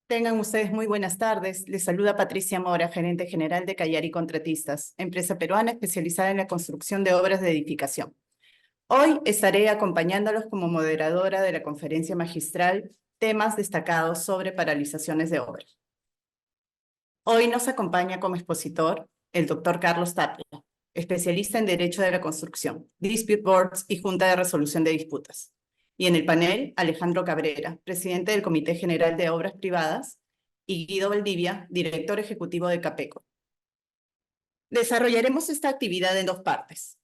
Tengan ustedes muy buenas tardes. Les saluda Patricia Mora, gerente general de Callari Contratistas, empresa peruana especializada en la construcción de obras de edificación. Hoy estaré acompañándolos como moderadora de la conferencia magistral Temas destacados sobre paralizaciones de obras. Hoy nos acompaña como expositor el doctor Carlos Tapia, especialista en Derecho de la Construcción, Dispute Boards y Junta de Resolución de Disputas. Y en el panel, Alejandro Cabrera, presidente del Comité General de Obras Privadas, y Guido Valdivia, director ejecutivo de Capeco. Desarrollaremos esta actividad en dos partes.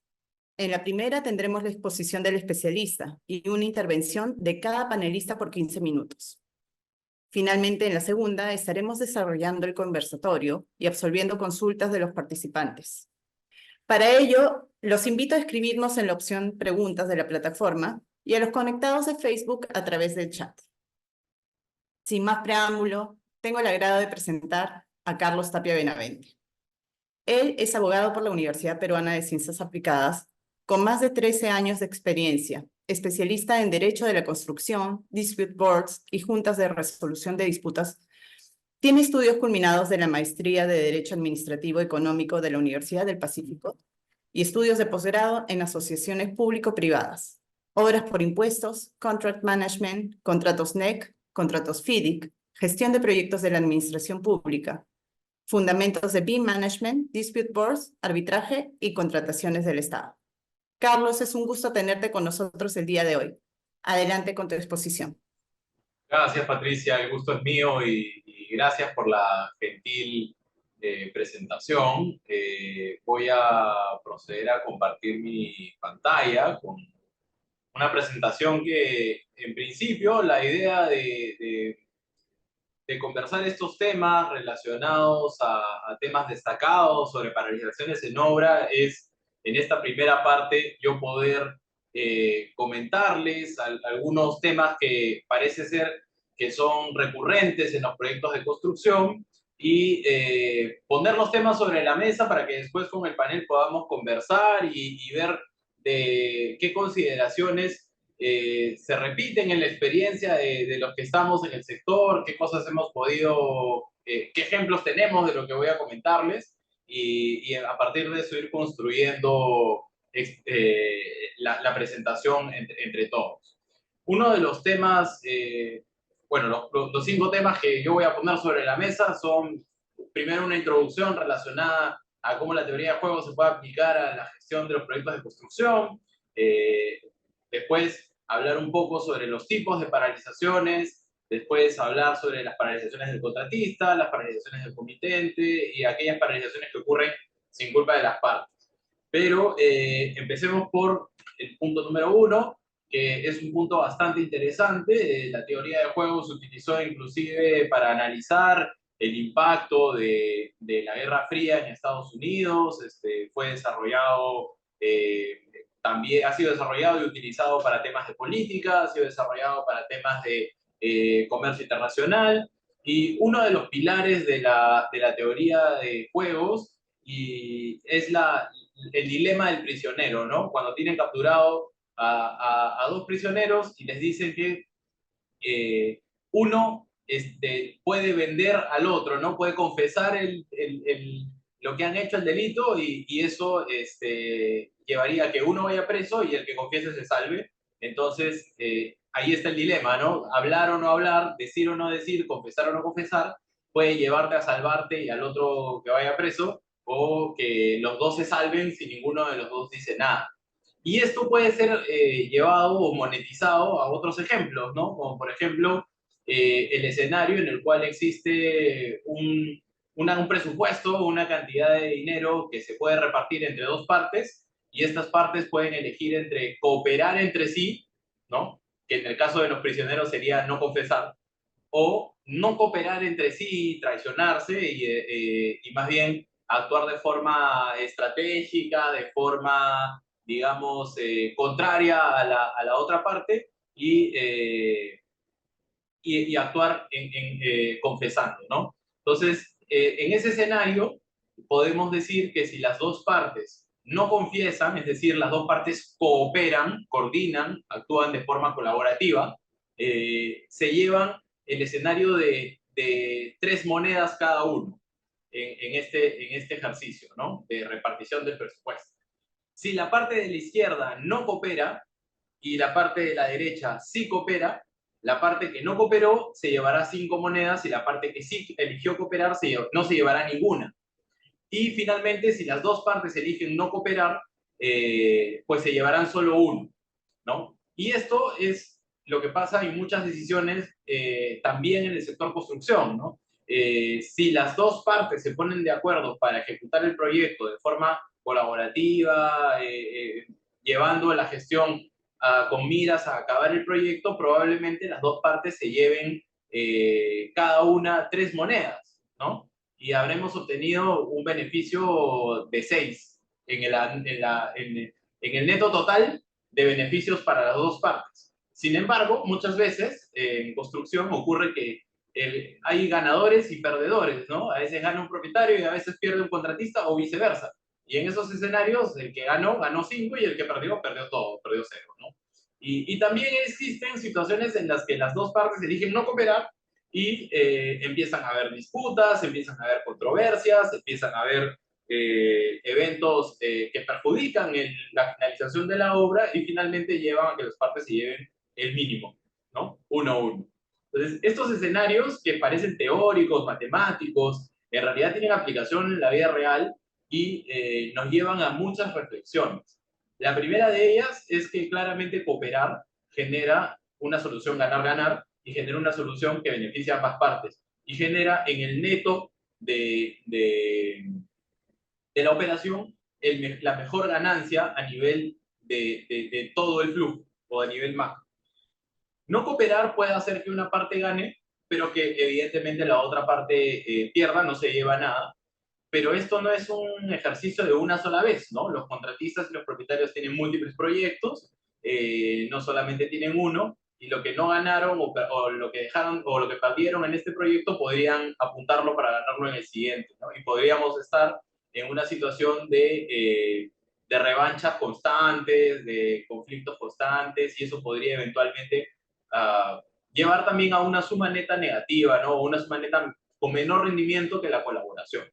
En la primera tendremos la exposición del especialista y una intervención de cada panelista por 15 minutos. Finalmente, en la segunda, estaremos desarrollando el conversatorio y absolviendo consultas de los participantes. Para ello, los invito a escribirnos en la opción Preguntas de la plataforma y a los conectados de Facebook a través del chat. Sin más preámbulo, tengo el agrado de presentar a Carlos Tapia Benavente. Él es abogado por la Universidad Peruana de Ciencias Aplicadas, con más de 13 años de experiencia, especialista en Derecho de la Construcción, Dispute Boards y Juntas de Resolución de Disputas. Tiene estudios culminados de la Maestría de Derecho Administrativo Económico de la Universidad del Pacífico y estudios de posgrado en asociaciones público-privadas, obras por impuestos, contract management, contratos NEC, contratos FIDIC, gestión de proyectos de la administración pública, fundamentos de BIM Management, Dispute Boards, arbitraje y contrataciones del Estado. Carlos, es un gusto tenerte con nosotros el día de hoy. Adelante con tu exposición. Gracias, Patricia, el gusto es mío y gracias por la gentil presentación. Voy a proceder a compartir mi pantalla con una presentación que, en principio, la idea de conversar estos temas relacionados a temas destacados sobre paralizaciones en obra es, en esta primera parte, yo poder comentarles algunos temas que parece ser que son recurrentes en los proyectos de construcción y poner los temas sobre la mesa para que después con el panel podamos conversar y ver de qué consideraciones se repiten en la experiencia de los que estamos en el sector, qué cosas hemos podido, qué ejemplos tenemos de lo que voy a comentarles y a partir de eso ir construyendo la presentación entre todos. Uno de los temas, bueno, los 5 temas que yo voy a poner sobre la mesa son, primero, una introducción relacionada a cómo la teoría de juegos se puede aplicar a la gestión de los proyectos de construcción. Después, hablar un poco sobre los tipos de paralizaciones. Después, hablar sobre las paralizaciones del contratista, las paralizaciones del comitente y aquellas paralizaciones que ocurren sin culpa de las partes. Pero empecemos por el punto número 1, que es un punto bastante interesante. La teoría de juegos se utilizó inclusive para analizar el impacto de la Guerra Fría en Estados Unidos. Fue desarrollado, también ha sido desarrollado y utilizado para temas de política, ha sido desarrollado para temas de comercio internacional, y uno de los pilares de la teoría de juegos es el dilema del prisionero, ¿no? Cuando tienen capturado a 2 prisioneros y les dicen que uno puede vender al otro, ¿no? Puede confesar lo que han hecho, el delito, y eso llevaría a que uno vaya preso y el que confiese se salve. Entonces, ahí está el dilema, ¿no? Hablar o no hablar, decir o no decir, confesar o no confesar, puede llevarte a salvarte y al otro que vaya preso, o que los dos se salven si ninguno de los dos dice nada. Y esto puede ser llevado o monetizado a otros ejemplos, ¿no? Como por ejemplo, el escenario en el cual existe un presupuesto, una cantidad de dinero que se puede repartir entre 2 partes, y estas partes pueden elegir entre cooperar entre sí, ¿no? Que en el caso de los prisioneros sería no confesar, o no cooperar entre sí, traicionarse y más bien actuar de forma estratégica, de forma, digamos, contraria a la otra parte, y actuar confesando, ¿no? Entonces, en ese escenario, podemos decir que si las 2 partes no confiesan, es decir, las 2 partes cooperan, coordinan, actúan de forma colaborativa, se llevan el escenario de de 3 monedas cada uno en este ejercicio, ¿no? De repartición del presupuesto. Si la parte de la izquierda no coopera y la parte de la derecha sí coopera, la parte que no cooperó se llevará 5 monedas y la parte que sí eligió cooperar no se llevará ninguna. Y finalmente, si las dos partes eligen no cooperar, pues se llevarán solo uno, ¿no? Y esto es lo que pasa en muchas decisiones también en el sector construcción, ¿no? Si las dos partes se ponen de acuerdo para ejecutar el proyecto de forma colaborativa, llevando la gestión con miras a acabar el proyecto, probablemente las dos partes se lleven cada una 3 monedas, ¿no? Y habremos obtenido un beneficio de 6 en el neto total de beneficios para las dos partes. Sin embargo, muchas veces en construcción ocurre que hay ganadores y perdedores, ¿no? A veces gana un propietario y a veces pierde un contratista o viceversa. Y en esos escenarios, el que ganó, ganó 5 y el que perdió, perdió todo, perdió 0, ¿no? Y también existen situaciones en las que las dos partes eligen no cooperar y empiezan a haber disputas, empiezan a haber controversias, empiezan a haber eventos que perjudican la finalización de la obra y finalmente llevan a que las partes se lleven el mínimo, ¿no? 1-1. Entonces, estos escenarios que parecen teóricos, matemáticos, en realidad tienen aplicación en la vida real y nos llevan a muchas reflexiones. La primera de ellas es que claramente cooperar genera una solución ganar-ganar y genera una solución que beneficia a ambas partes y genera en el neto de la operación la mejor ganancia a nivel de todo el flujo o a nivel macro. No cooperar puede hacer que una parte gane, pero que evidentemente la otra parte pierda, no se lleva nada. Pero esto no es un ejercicio de una sola vez, ¿no? Los contratistas y los propietarios tienen múltiples proyectos, no solamente tienen uno, y lo que no ganaron o lo que dejaron o lo que perdieron en este proyecto podrían apuntarlo para ganarlo en el siguiente, ¿no? Y podríamos estar en una situación de revanchas constantes, de conflictos constantes, y eso podría eventualmente llevar también a una suma neta negativa, ¿no? Una suma neta con menor rendimiento que la colaboración.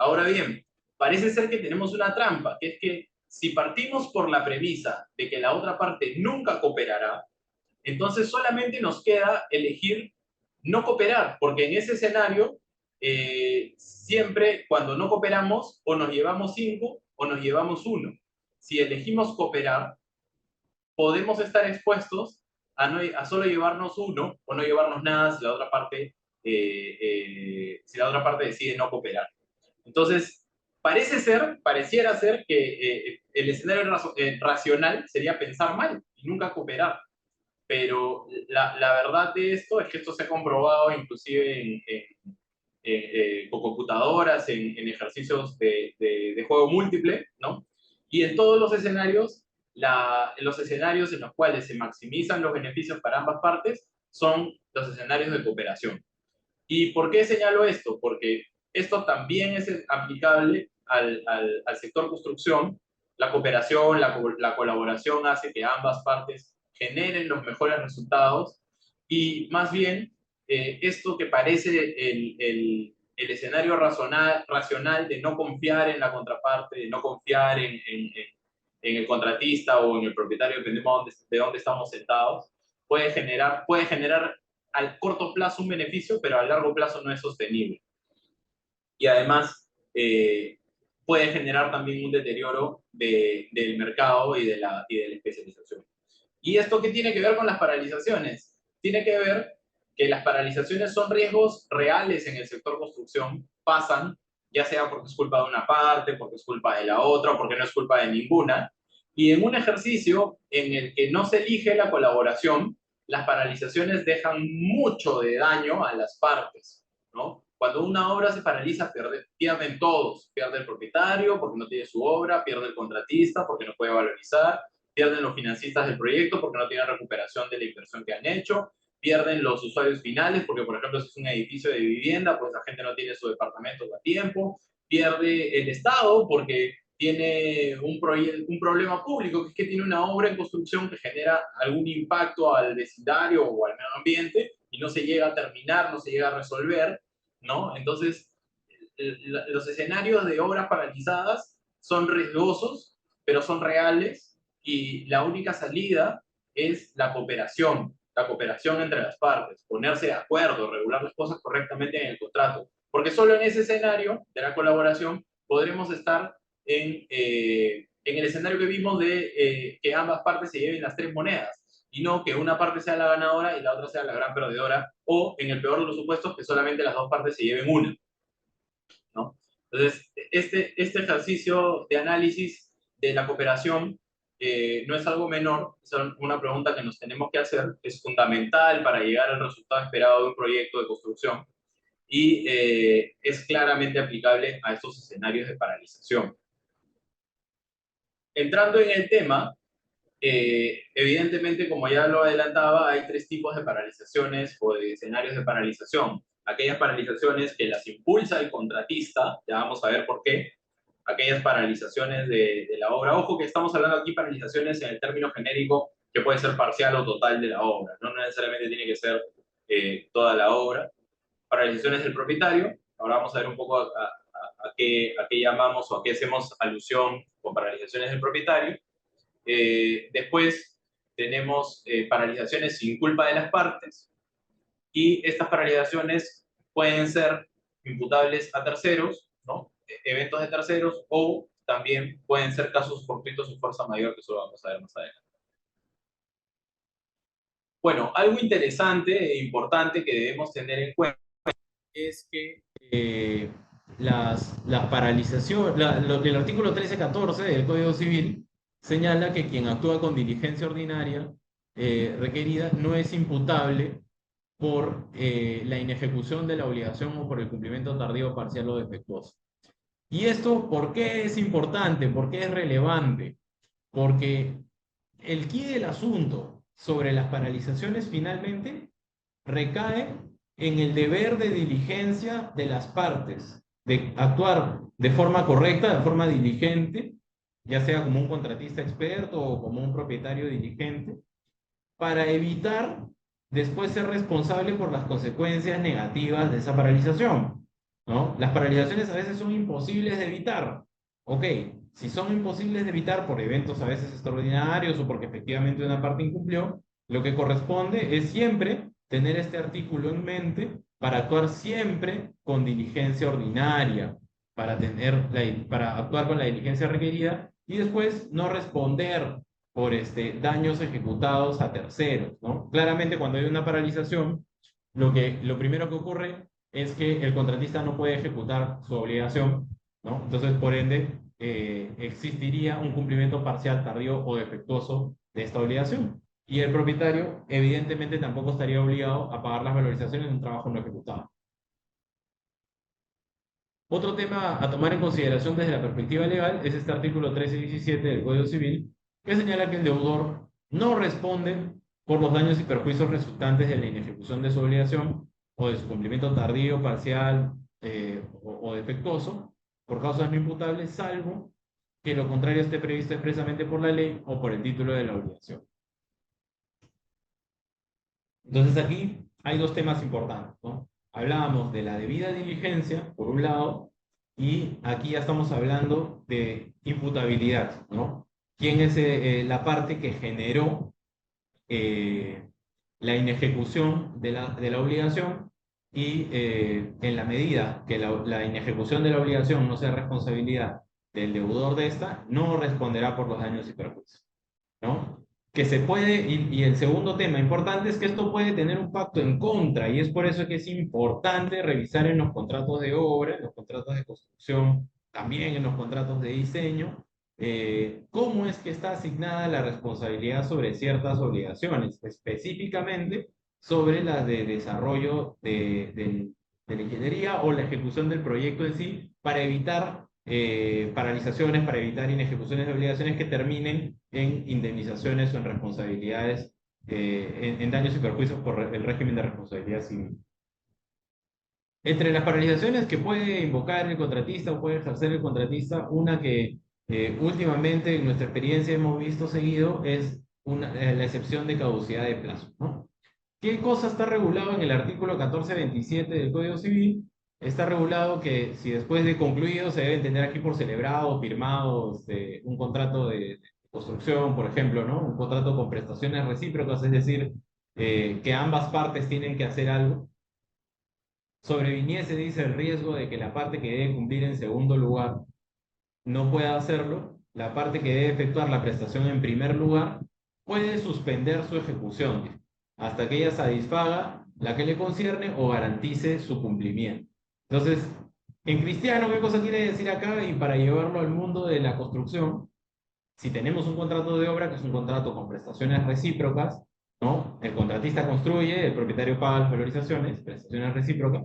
Ahora bien, parece ser que tenemos una trampa, que es que si partimos por la premisa de que la otra parte nunca cooperará, entonces solamente nos queda elegir no cooperar, porque en ese escenario, siempre cuando no cooperamos, o nos llevamos 5 o nos llevamos 1. Si elegimos cooperar, podemos estar expuestos a solo llevarnos 1 o no llevarnos nada si la otra parte, decide no cooperar. Entonces, pareciera ser que el escenario racional sería pensar mal y nunca cooperar. Pero la verdad de esto es que esto se ha comprobado inclusive con computadoras, en ejercicios de juego múltiple, ¿no? Y en todos los escenarios, los escenarios en los cuales se maximizan los beneficios para ambas partes son los escenarios de cooperación. ¿Y por qué señalo esto? Porque esto también es aplicable al sector construcción. La cooperación, la colaboración hace que ambas partes generen los mejores resultados y más bien esto que parece el escenario racional de no confiar en la contraparte, de no confiar en el contratista o en el propietario, dependiendo de dónde estamos sentados, puede generar al corto plazo un beneficio, pero a largo plazo no es sostenible. Y además puede generar también un deterioro del mercado y de la especialización. ¿Y esto qué tiene que ver con las paralizaciones? Tiene que ver que las paralizaciones son riesgos reales en el sector construcción, pasan, ya sea porque es culpa de una parte, porque es culpa de la otra, o porque no es culpa de ninguna. Y en un ejercicio en el que no se elige la colaboración, las paralizaciones dejan mucho de daño a las partes, ¿no? Cuando una obra se paraliza, pierden todos. Pierde el propietario porque no tiene su obra, pierde el contratista porque no puede valorizar, pierden los financistas del proyecto porque no tienen recuperación de la inversión que han hecho, pierden los usuarios finales porque, por ejemplo, si es un edificio de vivienda, pues la gente no tiene su departamento a tiempo, pierde el Estado porque tiene un problema público, que es que tiene una obra en construcción que genera algún impacto al vecindario o al medio ambiente, y no se llega a terminar, no se llega a resolver, ¿no? Entonces, los escenarios de obras paralizadas son riesgosos, pero son reales, y la única salida es la cooperación entre las partes, ponerse de acuerdo, regular las cosas correctamente en el contrato, porque solo en ese escenario de la colaboración podremos estar en el escenario que vimos de que ambas partes se lleven las tres monedas, y no que una parte sea la ganadora y la otra sea la gran perdedora, o en el peor de los supuestos, que solamente las dos partes se lleven una, ¿no? Entonces, este ejercicio de análisis de la cooperación no es algo menor, es una pregunta que nos tenemos que hacer, es fundamental para llegar al resultado esperado de un proyecto de construcción, y es claramente aplicable a estos escenarios de paralización. Entrando en el tema, evidentemente, como ya lo adelantaba, hay tres tipos de paralizaciones o de escenarios de paralización. Aquellas paralizaciones que las impulsa el contratista, ya vamos a ver por qué. Aquellas paralizaciones de la obra. Ojo que estamos hablando aquí paralizaciones en el término genérico, que puede ser parcial o total de la obra. No necesariamente tiene que ser toda la obra. Paralizaciones del propietario. Ahora vamos a ver un poco a qué llamamos o a qué hacemos alusión con paralizaciones del propietario. Después tenemos paralizaciones sin culpa de las partes, y estas paralizaciones pueden ser imputables a terceros, ¿no? Eventos de terceros, o también pueden ser casos fortuitos o fuerza mayor, que eso lo vamos a ver más adelante. Bueno, algo interesante e importante que debemos tener en cuenta es que las paralizaciones, el artículo 1314 del Código Civil señala que quien actúa con diligencia ordinaria requerida no es imputable por la inejecución de la obligación o por el cumplimiento tardío, parcial o defectuoso. ¿Y esto por qué es importante? ¿Por qué es relevante? Porque el quid del asunto sobre las paralizaciones finalmente recae en el deber de diligencia de las partes, de actuar de forma correcta, de forma diligente, ya sea como un contratista experto o como un propietario diligente, para evitar después ser responsable por las consecuencias negativas de esa paralización, ¿no? Las paralizaciones a veces son imposibles de evitar. Ok, si son imposibles de evitar por eventos a veces extraordinarios o porque efectivamente una parte incumplió, lo que corresponde es siempre tener este artículo en mente para actuar siempre con diligencia ordinaria, para actuar con la diligencia requerida y después no responder por daños ejecutados a terceros, ¿no? Claramente, cuando hay una paralización, lo primero que ocurre es que el contratista no puede ejecutar su obligación, ¿no? Entonces, por ende, existiría un cumplimiento parcial, tardío o defectuoso de esta obligación. Y el propietario, evidentemente, tampoco estaría obligado a pagar las valorizaciones de un trabajo no ejecutado. Otro tema a tomar en consideración desde la perspectiva legal es este artículo 1317 del Código Civil, que señala que el deudor no responde por los daños y perjuicios resultantes de la inejecución de su obligación o de su cumplimiento tardío, parcial o defectuoso por causas no imputables, salvo que lo contrario esté previsto expresamente por la ley o por el título de la obligación. Entonces aquí hay dos temas importantes, ¿no? Hablábamos de la debida diligencia, por un lado, y aquí ya estamos hablando de imputabilidad, ¿no? ¿Quién es la parte que generó la inejecución de la obligación? Y en la medida que la inejecución de la obligación no sea responsabilidad del deudor de esta, no responderá por los daños y perjuicios, ¿no? Que se puede, y el segundo tema importante es que esto puede tener un pacto en contra, y es por eso que es importante revisar en los contratos de obra, en los contratos de construcción, también en los contratos de diseño, cómo es que está asignada la responsabilidad sobre ciertas obligaciones, específicamente sobre las de desarrollo de la ingeniería o la ejecución del proyecto en sí, para evitar paralizaciones, para evitar inejecuciones de obligaciones que terminen en indemnizaciones o en responsabilidades, en daños y perjuicios por el régimen de responsabilidad civil. Entre las paralizaciones que puede invocar el contratista o puede ejercer el contratista, una que últimamente en nuestra experiencia hemos visto seguido es la excepción de caducidad de plazo, ¿no? ¿Qué cosa está regulado en el artículo 1427 del Código Civil? Está regulado que si después de concluido se debe entender aquí por celebrado, firmado un contrato de construcción, por ejemplo, ¿no? Un contrato con prestaciones recíprocas, es decir, que ambas partes tienen que hacer algo. Sobreviniese, dice, el riesgo de que la parte que debe cumplir en segundo lugar no pueda hacerlo, la parte que debe efectuar la prestación en primer lugar puede suspender su ejecución hasta que ella satisfaga la que le concierne o garantice su cumplimiento. Entonces, en cristiano, ¿qué cosa quiere decir acá? Y para llevarlo al mundo de la construcción, si tenemos un contrato de obra, que es un contrato con prestaciones recíprocas, ¿no? El contratista construye, el propietario paga las valorizaciones, prestaciones recíprocas,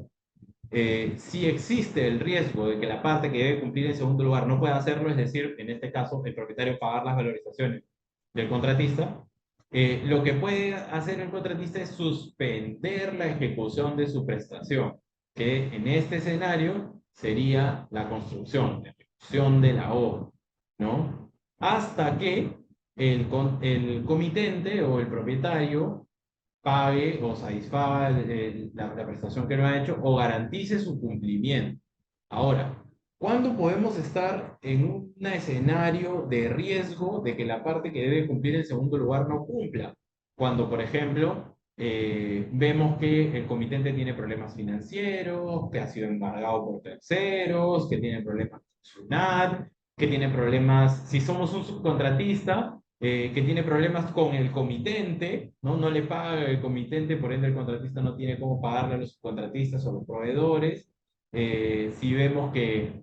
si existe el riesgo de que la parte que debe cumplir en segundo lugar no pueda hacerlo, es decir, en este caso, el propietario pagar las valorizaciones del contratista, lo que puede hacer el contratista es suspender la ejecución de su prestación, que en este escenario sería la construcción, la ejecución de la obra, ¿no? Hasta que el comitente o el propietario pague o satisfaga la prestación que no ha hecho o garantice su cumplimiento. Ahora, ¿cuándo podemos estar en un escenario de riesgo de que la parte que debe cumplir en segundo lugar no cumpla? Cuando, por ejemplo, vemos que el comitente tiene problemas financieros, que ha sido embargado por terceros, que tiene problemas con SUNAT, que tiene problemas, si somos un subcontratista, que tiene problemas con el comitente, ¿no? No le paga el comitente, por ende el contratista no tiene cómo pagarle a los subcontratistas o a los proveedores. Si vemos que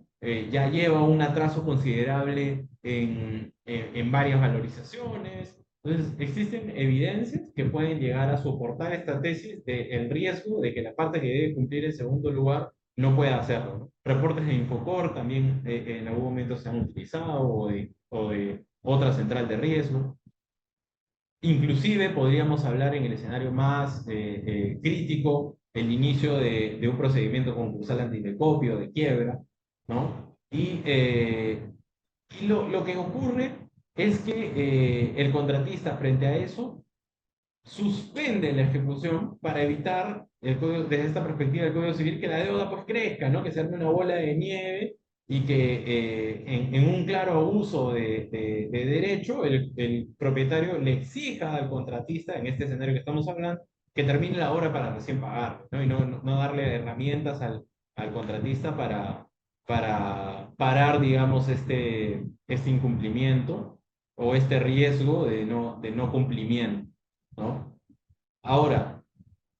ya lleva un atraso considerable en varias valorizaciones. Entonces, existen evidencias que pueden llegar a soportar esta tesis del riesgo de que la parte que debe cumplir en segundo lugar no pueda hacerlo, ¿no? Reportes de Infocor también en algún momento se han utilizado o de otra central de riesgo. Inclusive podríamos hablar en el escenario más crítico, el inicio de un procedimiento concursal antidecopio, de quiebra, ¿no? Y lo que ocurre es que el contratista frente a eso suspende la ejecución para evitar, desde esta perspectiva del Código Civil, que la deuda pues crezca, ¿no? Que se arme una bola de nieve y que en un claro abuso de derecho el propietario le exija al contratista, en este escenario que estamos hablando, que termine la obra para recién pagar, ¿no? Y no darle herramientas al contratista para parar, digamos, este incumplimiento o este riesgo de no cumplimiento, ¿no? Ahora,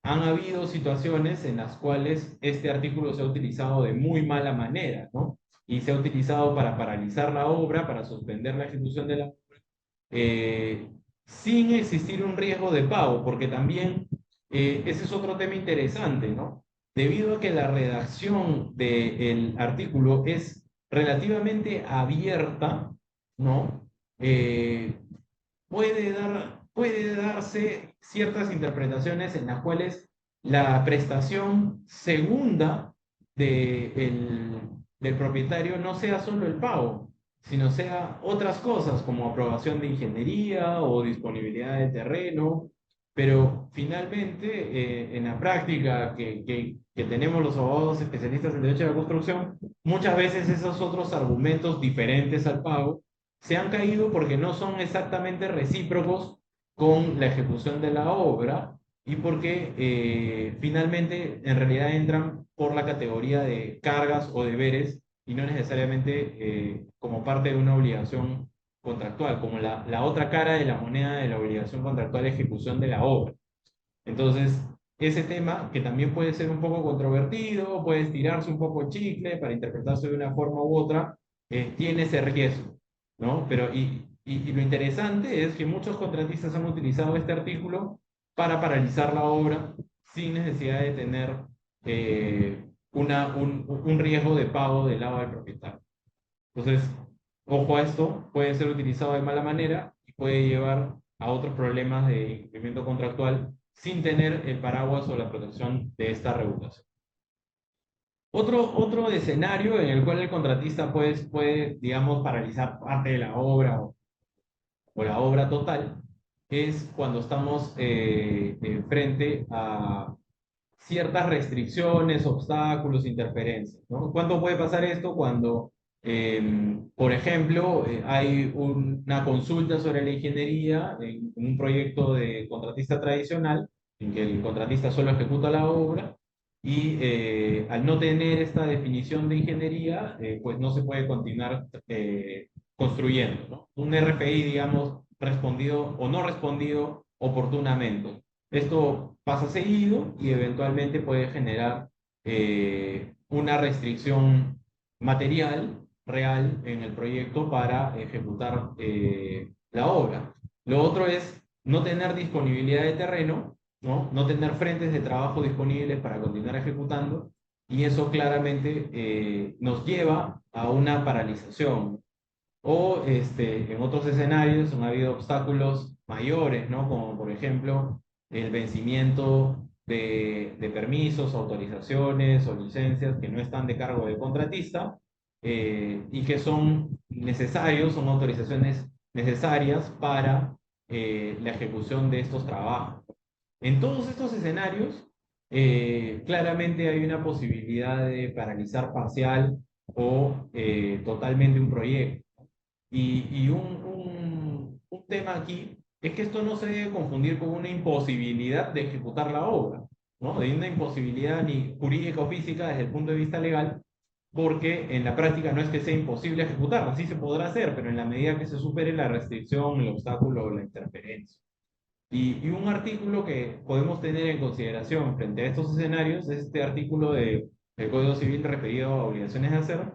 han habido situaciones en las cuales este artículo se ha utilizado de muy mala manera, ¿no? Y se ha utilizado para paralizar la obra, para suspender la ejecución de la obra, eh, sin existir un riesgo de pago, porque también ese es otro tema interesante, ¿no? Debido a que la redacción del artículo es relativamente abierta, ¿no? Puede darse ciertas interpretaciones en las cuales la prestación segunda del propietario no sea solo el pago, sino sea otras cosas como aprobación de ingeniería o disponibilidad de terreno, pero finalmente en la práctica que tenemos los abogados especialistas en derecho de la construcción, muchas veces esos otros argumentos diferentes al pago se han caído porque no son exactamente recíprocos con la ejecución de la obra y porque finalmente en realidad entran por la categoría de cargas o deberes y no necesariamente como parte de una obligación contractual, como la otra cara de la moneda de la obligación contractual de ejecución de la obra. Entonces, ese tema, que también puede ser un poco controvertido, puede estirarse un poco el chicle para interpretarse de una forma u otra, tiene ese riesgo, ¿no? Pero, y lo interesante es que muchos contratistas han utilizado este artículo para paralizar la obra sin necesidad de tener un riesgo de pago del lado del propietario. Entonces, ojo a esto, puede ser utilizado de mala manera y puede llevar a otros problemas de incumplimiento contractual sin tener el paraguas o la protección de esta regulación. Otro escenario en el cual el contratista puede, digamos, paralizar parte de la obra o la obra total es cuando estamos frente a ciertas restricciones, obstáculos, interferencias, ¿no? ¿Cuándo puede pasar esto? Cuando, por ejemplo, hay una consulta sobre la ingeniería en un proyecto de contratista tradicional, en que el contratista solo ejecuta la obra, y al no tener esta definición de ingeniería, pues no se puede continuar construyendo, ¿no? Un RFI, digamos, respondido o no respondido oportunamente. Esto pasa seguido y eventualmente puede generar una restricción material real en el proyecto para ejecutar la obra. Lo otro es no tener disponibilidad de terreno, ¿no? No tener frentes de trabajo disponibles para continuar ejecutando, y eso claramente nos lleva a una paralización. O en otros escenarios han habido obstáculos mayores, ¿no? Como por ejemplo el vencimiento de permisos, autorizaciones o licencias que no están de cargo del contratista y que son necesarios, son autorizaciones necesarias para la ejecución de estos trabajos. En todos estos escenarios, claramente hay una posibilidad de paralizar parcial o totalmente un proyecto. Y un tema aquí es que esto no se debe confundir con una imposibilidad de ejecutar la obra, ¿no? De una imposibilidad ni jurídica o física desde el punto de vista legal, porque en la práctica no es que sea imposible ejecutarla, sí se podrá hacer, pero en la medida que se supere la restricción, el obstáculo o la interferencia. Y un artículo que podemos tener en consideración frente a estos escenarios es este artículo del Código Civil referido a obligaciones de hacer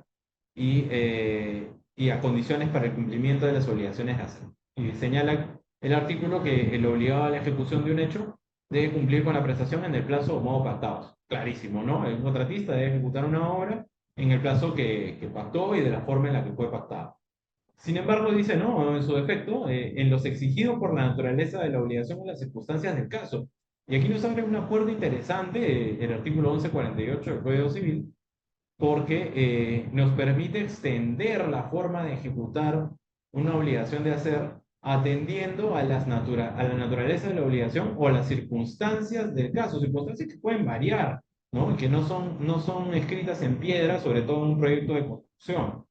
y a condiciones para el cumplimiento de las obligaciones de hacer. Y señala el artículo que el obligado a la ejecución de un hecho debe cumplir con la prestación en el plazo o modo pactados. Clarísimo, ¿no? El contratista debe ejecutar una obra en el plazo que pactó y de la forma en la que fue pactada. Sin embargo, dice, no, en su defecto, en los exigidos por la naturaleza de la obligación o las circunstancias del caso. Y aquí nos abre un acuerdo interesante, el artículo 1148 del Código Civil, porque nos permite extender la forma de ejecutar una obligación de hacer atendiendo a la naturaleza de la obligación o a las circunstancias del caso, circunstancias que pueden variar, ¿no? Y que no son escritas en piedra, sobre todo en un proyecto de construcción.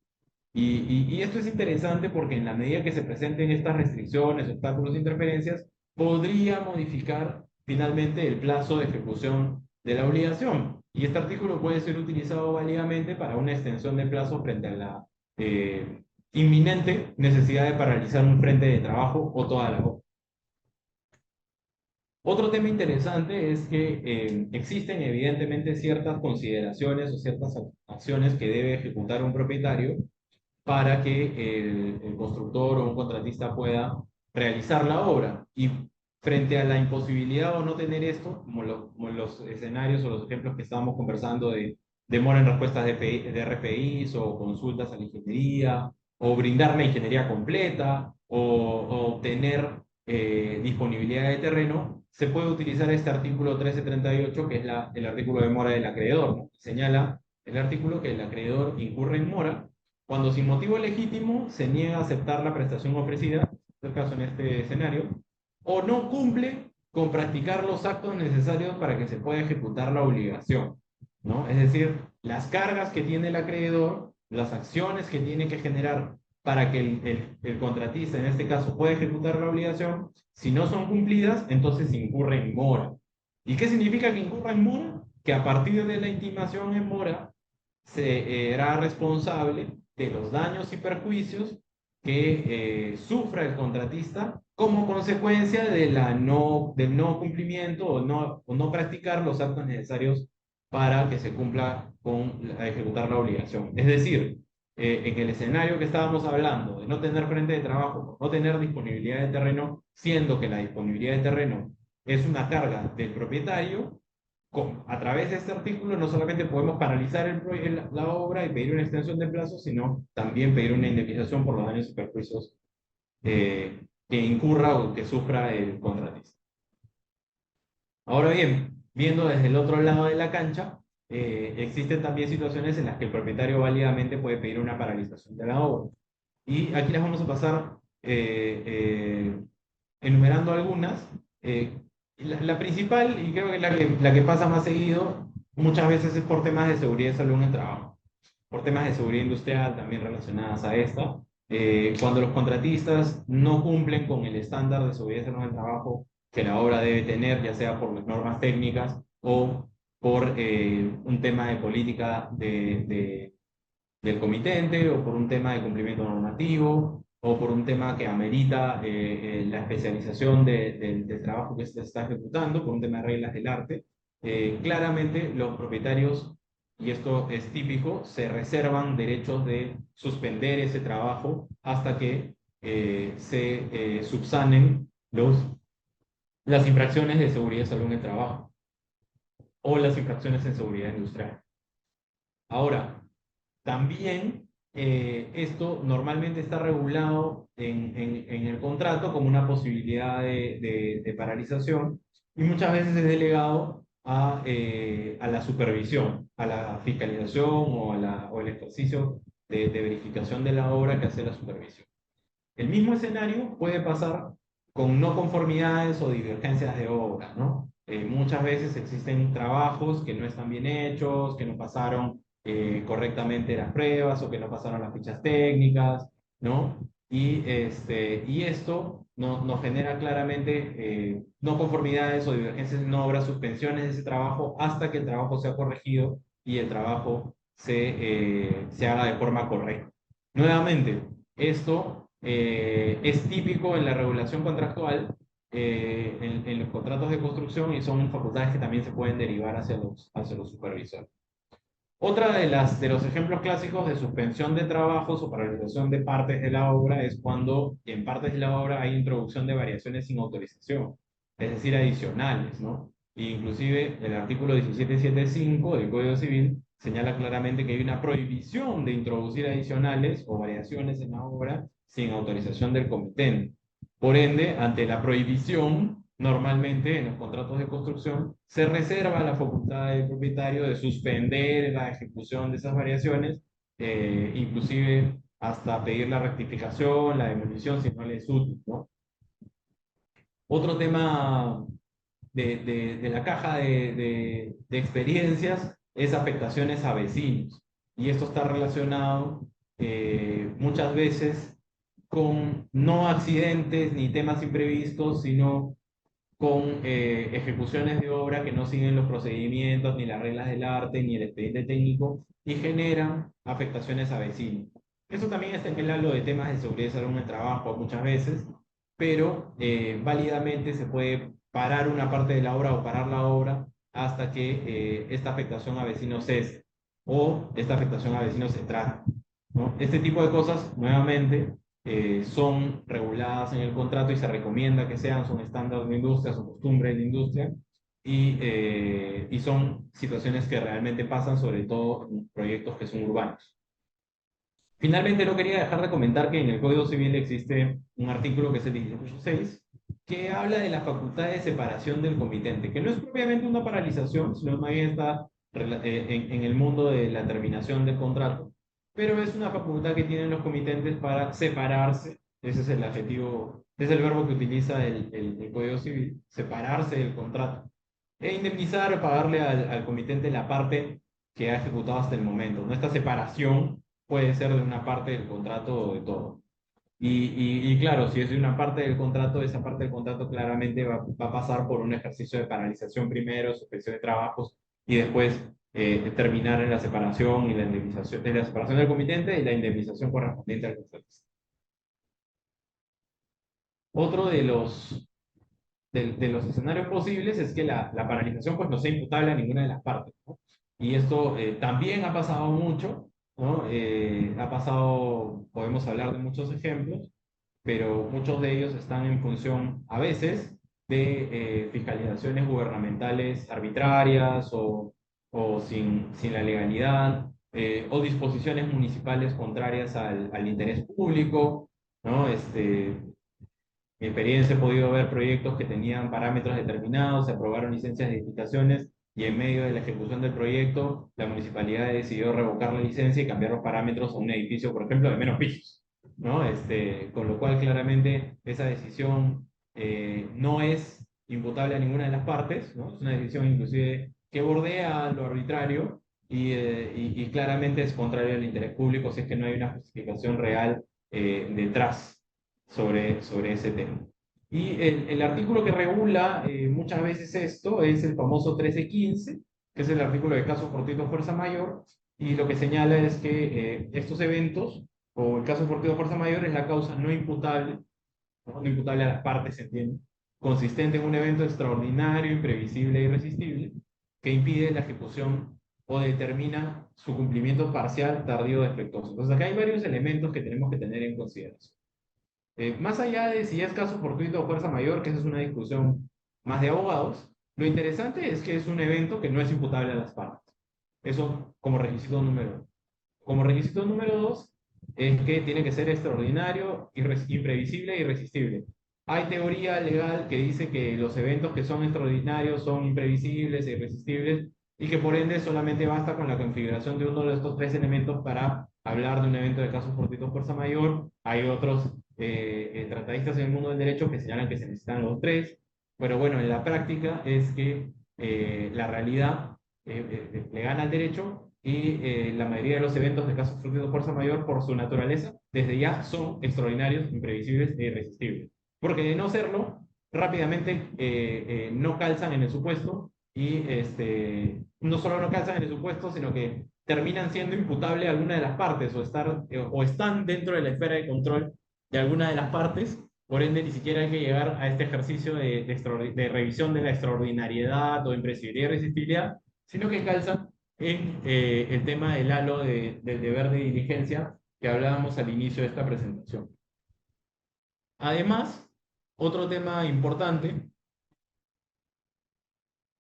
Y esto es interesante porque en la medida que se presenten estas restricciones, obstáculos, interferencias, podría modificar finalmente el plazo de ejecución de la obligación. Y este artículo puede ser utilizado válidamente para una extensión de plazo frente a la inminente necesidad de paralizar un frente de trabajo o toda la obra. Otro tema interesante es que existen evidentemente ciertas consideraciones o ciertas acciones que debe ejecutar un propietario para que el constructor o un contratista pueda realizar la obra. Y frente a la imposibilidad o no tener esto, como los escenarios o los ejemplos que estábamos conversando de demora en respuestas de RFIs o consultas a la ingeniería, o brindar la ingeniería completa, o tener disponibilidad de terreno, se puede utilizar este artículo 1338, que es el artículo de mora del acreedor, ¿no? Señala el artículo que el acreedor incurre en mora cuando sin motivo legítimo se niega a aceptar la prestación ofrecida, en este caso en este escenario, o no cumple con practicar los actos necesarios para que se pueda ejecutar la obligación, ¿no? Es decir, las cargas que tiene el acreedor, las acciones que tiene que generar para que el contratista, en este caso, pueda ejecutar la obligación, si no son cumplidas, entonces incurre en mora. ¿Y qué significa que incurra en mora? Que a partir de la intimación en mora, se hará responsable de los daños y perjuicios que sufra el contratista como consecuencia de del no cumplimiento o no practicar los actos necesarios para que se cumpla con ejecutar la obligación. Es decir, en el escenario que estábamos hablando de no tener frente de trabajo, no tener disponibilidad de terreno, siendo que la disponibilidad de terreno es una carga del propietario, a través de este artículo no solamente podemos paralizar la obra y pedir una extensión de plazo, sino también pedir una indemnización por los daños y perjuicios que incurra o que sufra el contratista. Ahora bien, viendo desde el otro lado de la cancha, existen también situaciones en las que el propietario válidamente puede pedir una paralización de la obra. Y aquí les vamos a pasar enumerando algunas. La principal, y creo que es la que pasa más seguido, muchas veces es por temas de seguridad y salud en el trabajo, por temas de seguridad industrial también relacionadas a esta. Cuando los contratistas no cumplen con el estándar de seguridad y salud en el trabajo que la obra debe tener, ya sea por las normas técnicas o por un tema de política del comitente, o por un tema de cumplimiento normativo, o por un tema que amerita la especialización del trabajo que se está ejecutando, por un tema de reglas del arte. Claramente los propietarios, y esto es típico, se reservan derechos de suspender ese trabajo hasta que se subsanen las infracciones de seguridad y salud en el trabajo o las infracciones en seguridad industrial. Ahora, también esto normalmente está regulado en el contrato como una posibilidad de paralización, y muchas veces es delegado a la supervisión, a la fiscalización o el ejercicio de verificación de la obra que hace la supervisión. El mismo escenario puede pasar con no conformidades o divergencias de obra, ¿no? Muchas veces existen trabajos que no están bien hechos, que no pasaron correctamente las pruebas o que no pasaron las fichas técnicas, ¿no? Y esto nos genera claramente no conformidades o divergencias en obra, suspensiones de ese trabajo hasta que el trabajo sea corregido y el trabajo se haga de forma correcta. Nuevamente, esto es típico en la regulación contractual, en los contratos de construcción, y son facultades que también se pueden derivar hacia los supervisores. Otra de los ejemplos clásicos de suspensión de trabajos o paralización de partes de la obra es cuando en partes de la obra hay introducción de variaciones sin autorización, es decir, adicionales, ¿no? Inclusive el artículo 1775 del Código Civil señala claramente que hay una prohibición de introducir adicionales o variaciones en la obra sin autorización del comitente. Por ende, ante la prohibición, normalmente en los contratos de construcción se reserva la facultad del propietario de suspender la ejecución de esas variaciones, inclusive hasta pedir la rectificación, la demolición, si no le es útil, ¿no? Otro tema de la caja de experiencias es afectaciones a vecinos. Y esto está relacionado muchas veces con no accidentes ni temas imprevistos, sino con ejecuciones de obra que no siguen los procedimientos, ni las reglas del arte, ni el expediente técnico, y generan afectaciones a vecinos. Eso también está en el halo de temas de seguridad y salud en el trabajo muchas veces, pero válidamente se puede parar una parte de la obra o parar la obra hasta que esta afectación a vecinos cese o esta afectación a vecinos se trate, ¿no? Este tipo de cosas, nuevamente, son reguladas en el contrato y se recomienda que sean, son estándares de industria, son costumbres de industria, y son situaciones que realmente pasan, sobre todo en proyectos que son urbanos. Finalmente, no quería dejar de comentar que en el Código Civil existe un artículo que es el 18.6, que habla de la facultad de separación del comitente, que no es propiamente una paralización, sino más bien está en el mundo de la terminación del contrato, pero es una facultad que tienen los comitentes para separarse. Ese es el adjetivo, es el verbo que utiliza el Código Civil, separarse del contrato, e indemnizar o pagarle al comitente la parte que ha ejecutado hasta el momento. Esta separación puede ser de una parte del contrato o de todo. Y claro, si es de una parte del contrato, esa parte del contrato claramente va a pasar por un ejercicio de paralización primero, suspensión de trabajos, y después terminar en la separación y la indemnización, de la separación del comitente y la indemnización correspondiente al contratista. Otro de los escenarios posibles es que la paralización pues no sea imputable a ninguna de las partes, ¿no? Y esto también ha pasado mucho, ¿no? Ha pasado, podemos hablar de muchos ejemplos, pero muchos de ellos están en función, a veces, de fiscalizaciones gubernamentales arbitrarias o sin la legalidad, o disposiciones municipales contrarias al interés público, ¿no? Mi experiencia he podido ver proyectos que tenían parámetros determinados, se aprobaron licencias de edificaciones, y en medio de la ejecución del proyecto, la municipalidad decidió revocar la licencia y cambiar los parámetros a un edificio, por ejemplo, de menos pisos, ¿no? Con lo cual claramente esa decisión no es imputable a ninguna de las partes, ¿no? Es una decisión inclusive que bordea lo arbitrario y claramente es contrario al interés público si es que no hay una justificación real detrás sobre ese tema. Y el artículo que regula muchas veces esto es el famoso 1315, que es el artículo de caso fortuito fuerza mayor, y lo que señala es que estos eventos, o el caso fortuito fuerza mayor, es la causa no imputable, no imputable a las partes, se entiende, consistente en un evento extraordinario, imprevisible e irresistible, que impide la ejecución o determina su cumplimiento parcial, tardío o defectuoso. Entonces acá hay varios elementos que tenemos que tener en consideración. Más allá de si es caso fortuito o fuerza mayor, que esa es una discusión más de abogados, lo interesante es que es un evento que no es imputable a las partes. Eso como requisito número uno. Como requisito número dos, es que tiene que ser extraordinario, imprevisible e irresistible. Hay teoría legal que dice que los eventos que son extraordinarios son imprevisibles e irresistibles y que por ende solamente basta con la configuración de uno de estos tres elementos para hablar de un evento de caso fortuito fuerza mayor. Hay otros tratadistas en el mundo del derecho que señalan que se necesitan los tres, pero bueno, en la práctica es que la realidad le gana al derecho y la mayoría de los eventos de caso fortuito fuerza mayor, por su naturaleza, desde ya son extraordinarios, imprevisibles e irresistibles. Porque de no serlo, rápidamente no calzan en el supuesto y no solo no calzan en el supuesto, sino que terminan siendo imputable a alguna de las partes o están dentro de la esfera de control de alguna de las partes. Por ende, ni siquiera hay que llegar a este ejercicio de revisión de la extraordinariedad o imprevisibilidad y irresistibilidad, sino que calzan en el tema del halo del deber de diligencia que hablábamos al inicio de esta presentación. Además, otro tema importante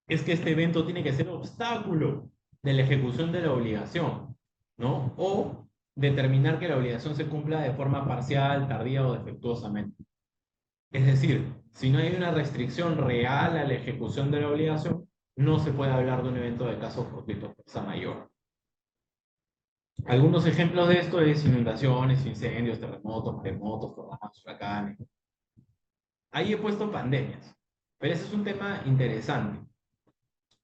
es que este evento tiene que ser obstáculo de la ejecución de la obligación, ¿no? O determinar que la obligación se cumpla de forma parcial, tardía o defectuosamente. Es decir, si no hay una restricción real a la ejecución de la obligación, no se puede hablar de un evento de caso fortuito fuerza mayor. Algunos ejemplos de esto es inundaciones, incendios, terremotos, maremotos, tornados, huracanes. Ahí he puesto pandemias, pero ese es un tema interesante.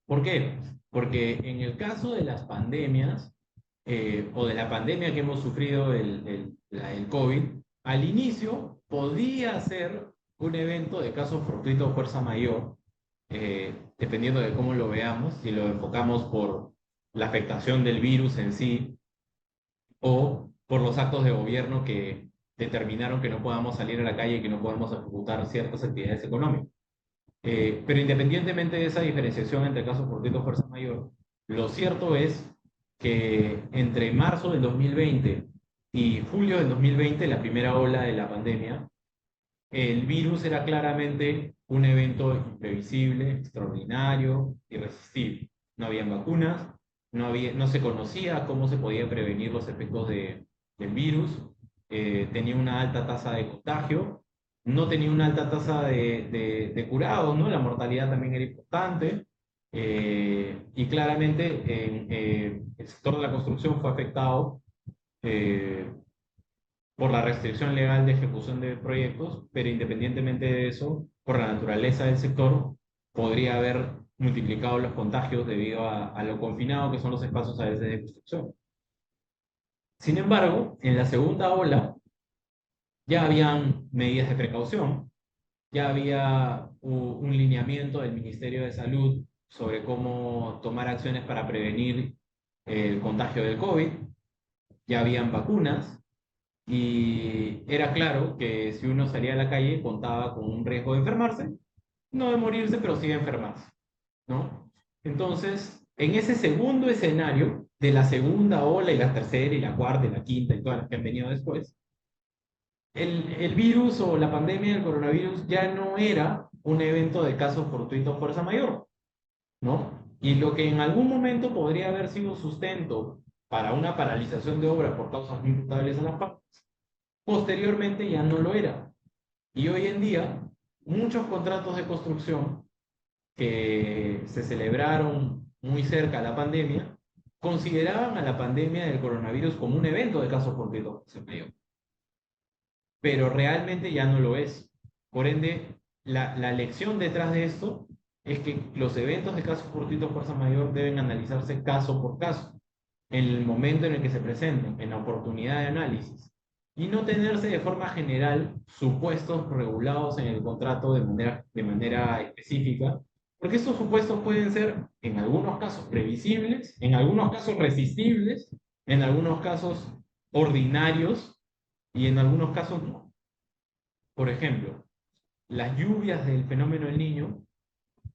¿Por qué? Porque en el caso de las pandemias, o de la pandemia que hemos sufrido, el COVID, al inicio podía ser un evento de caso fortuito o fuerza mayor, dependiendo de cómo lo veamos, si lo enfocamos por la afectación del virus en sí, o por los actos de gobierno que determinaron que no podamos salir a la calle y que no podamos ejecutar ciertas actividades económicas. Pero independientemente de esa diferenciación entre caso fortuito y fuerza mayor, lo cierto es que entre marzo del 2020 y julio del 2020, la primera ola de la pandemia, el virus era claramente un evento imprevisible, extraordinario, irresistible. No habían vacunas, no se conocía cómo se podían prevenir los efectos del virus, tenía una alta tasa de contagio, no tenía una alta tasa de curados, ¿no? La mortalidad también era importante, y claramente el sector de la construcción fue afectado por la restricción legal de ejecución de proyectos, pero independientemente de eso, por la naturaleza del sector, podría haber multiplicado los contagios debido a lo confinado que son los espacios a veces de construcción. Sin embargo, en la segunda ola ya habían medidas de precaución, ya había un lineamiento del Ministerio de Salud sobre cómo tomar acciones para prevenir el contagio del COVID, ya habían vacunas, y era claro que si uno salía a la calle contaba con un riesgo de enfermarse, no de morirse, pero sí de enfermarse, ¿no? Entonces, en ese segundo escenario, de la segunda ola y la tercera y la cuarta y la quinta y todas las que han venido después, el virus o la pandemia del coronavirus ya no era un evento de caso fortuito fuerza mayor, ¿no? Y lo que en algún momento podría haber sido sustento para una paralización de obra por causas no imputables a las partes, posteriormente ya no lo era. Y hoy en día, muchos contratos de construcción que se celebraron muy cerca a la pandemia, consideraban a la pandemia del coronavirus como un evento de caso fortuito fuerza mayor. Pero realmente ya no lo es. Por ende, la lección detrás de esto es que los eventos de caso fortuito fuerza mayor deben analizarse caso por caso, en el momento en el que se presenten, en la oportunidad de análisis, y no tenerse de forma general supuestos regulados en el contrato de manera específica, porque estos supuestos pueden ser, en algunos casos, previsibles, en algunos casos resistibles, en algunos casos ordinarios y en algunos casos no. Por ejemplo, las lluvias del fenómeno del Niño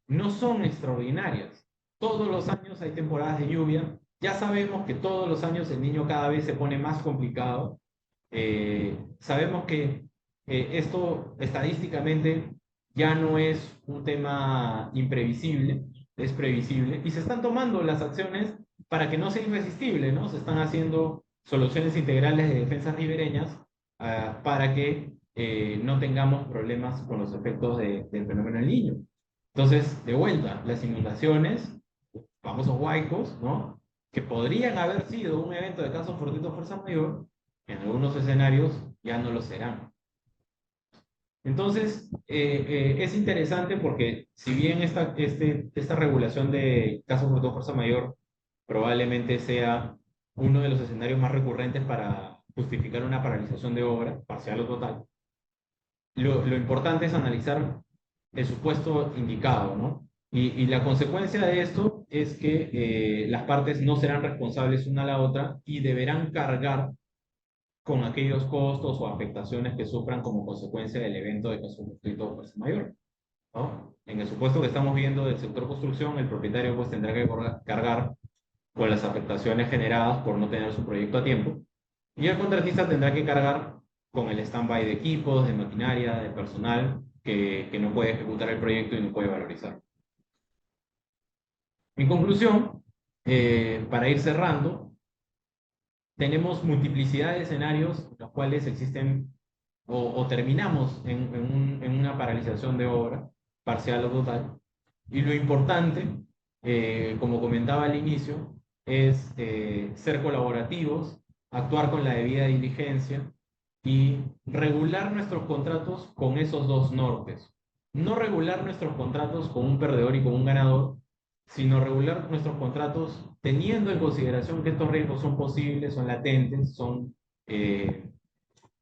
no son extraordinarias. Todos los años hay temporadas de lluvia. Ya sabemos que todos los años el Niño cada vez se pone más complicado. Sabemos que esto estadísticamente ya no es un tema imprevisible, es previsible, y se están tomando las acciones para que no sea irresistible, ¿no? Se están haciendo soluciones integrales de defensas ribereñas para que no tengamos problemas con los efectos del fenómeno del Niño. Entonces, de vuelta, las inundaciones, famosos huaicos, ¿no? Que podrían haber sido un evento de caso fortuito fuerza mayor, en algunos escenarios ya no lo serán. Entonces, es interesante porque si bien esta regulación de caso fortuito fuerza mayor probablemente sea uno de los escenarios más recurrentes para justificar una paralización de obra, parcial o total, lo importante es analizar el supuesto indicado, ¿no? Y la consecuencia de esto es que las partes no serán responsables una a la otra y deberán cargar con aquellos costos o afectaciones que sufran como consecuencia del evento de caso fortuito o fuerza mayor, ¿no? En el supuesto que estamos viendo del sector construcción, el propietario pues tendrá que cargar con las afectaciones generadas por no tener su proyecto a tiempo, y el contratista tendrá que cargar con el stand-by de equipos, de maquinaria, de personal que no puede ejecutar el proyecto y no puede valorizar. En conclusión, para ir cerrando, tenemos multiplicidad de escenarios en los cuales existen o terminamos en una paralización de obra, parcial o total. Y lo importante, como comentaba al inicio, es ser colaborativos, actuar con la debida diligencia y regular nuestros contratos con esos dos nortes. No regular nuestros contratos con un perdedor y con un ganador, sino regular nuestros contratos teniendo en consideración que estos riesgos son posibles, son latentes, son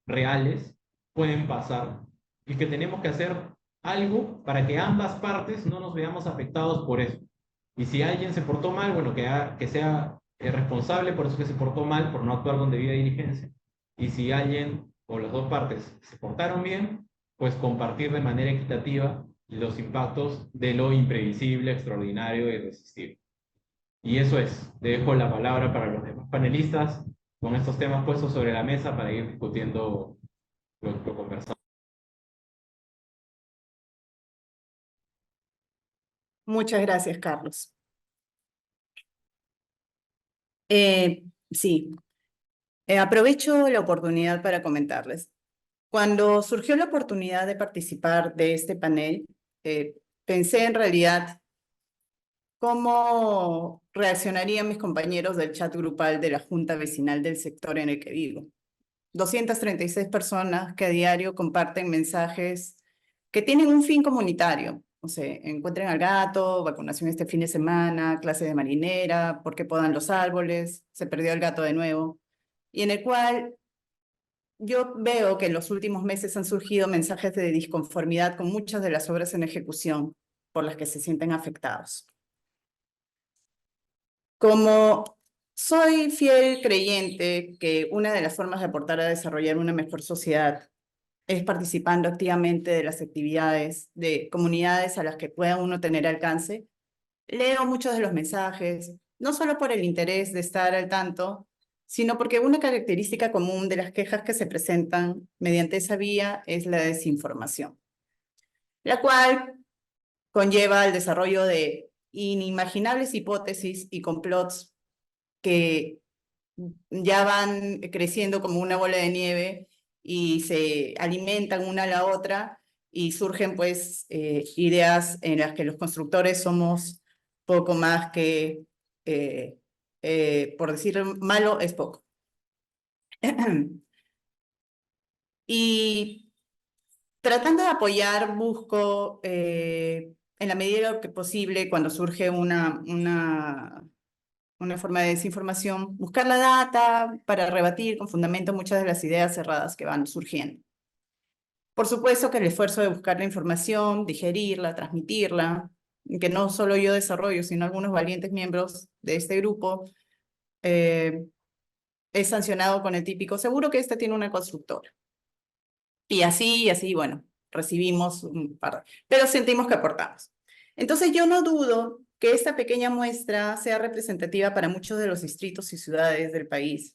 reales, pueden pasar, y que tenemos que hacer algo para que ambas partes no nos veamos afectados por eso. Y si alguien se portó mal, bueno, que sea responsable por eso que se portó mal, por no actuar con debida diligencia. Y si alguien o las dos partes se portaron bien, pues compartir de manera equitativa los impactos de lo imprevisible, extraordinario y irresistible. Y eso es, dejo la palabra para los demás panelistas con estos temas puestos sobre la mesa para ir discutiendo lo conversamos. Muchas gracias, Carlos. Sí, aprovecho la oportunidad para comentarles. Cuando surgió la oportunidad de participar de este panel, pensé en realidad cómo reaccionarían mis compañeros del chat grupal de la Junta Vecinal del sector en el que vivo. 236 personas que a diario comparten mensajes que tienen un fin comunitario. O sea, encuentren al gato, vacunación este fin de semana, clase de marinera, por qué podan los árboles, se perdió el gato de nuevo. Y en el cual yo veo que en los últimos meses han surgido mensajes de disconformidad con muchas de las obras en ejecución por las que se sienten afectados. Como soy fiel creyente que una de las formas de aportar a desarrollar una mejor sociedad es participando activamente de las actividades de comunidades a las que pueda uno tener alcance, leo muchos de los mensajes, no solo por el interés de estar al tanto, sino porque una característica común de las quejas que se presentan mediante esa vía es la desinformación, la cual conlleva el desarrollo de inimaginables hipótesis y complots que ya van creciendo como una bola de nieve y se alimentan una a la otra y surgen pues ideas en las que los constructores somos poco más que, por decir malo, es poco. Y Tratando de apoyar, busco, en la medida de lo que posible, cuando surge una forma de desinformación, buscar la data para rebatir con fundamento muchas de las ideas cerradas que van surgiendo. Por supuesto que el esfuerzo de buscar la información, digerirla, transmitirla, que no solo yo desarrollo, sino algunos valientes miembros de este grupo, es sancionado con el típico, seguro que este tiene una constructora. Y así, bueno, recibimos un par, pero sentimos que aportamos. Entonces yo no dudo que esta pequeña muestra sea representativa para muchos de los distritos y ciudades del país,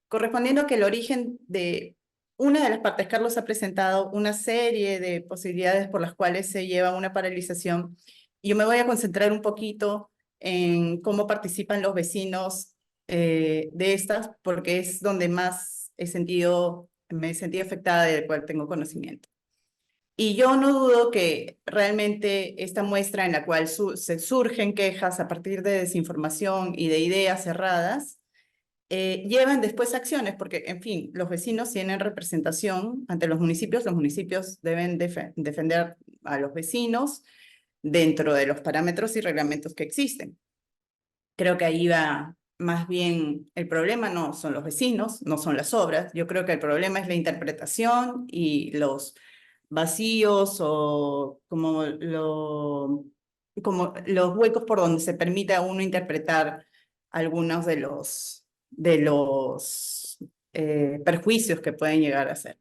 correspondiendo a que el origen de una de las partes, Carlos ha presentado una serie de posibilidades por las cuales se lleva una paralización. Yo me voy a concentrar un poquito en cómo participan los vecinos de estas, porque es donde más me he sentido afectada y del cual tengo conocimiento. Y yo no dudo que realmente esta muestra en la cual se surgen quejas a partir de desinformación y de ideas cerradas, llevan después acciones, porque, en fin, los vecinos tienen representación ante los municipios deben defender a los vecinos dentro de los parámetros y reglamentos que existen. Creo que ahí va más bien el problema, no son los vecinos, no son las obras. Yo creo que el problema es la interpretación y los vacíos o como los huecos por donde se permite a uno interpretar algunos de los perjuicios que pueden llegar a ser.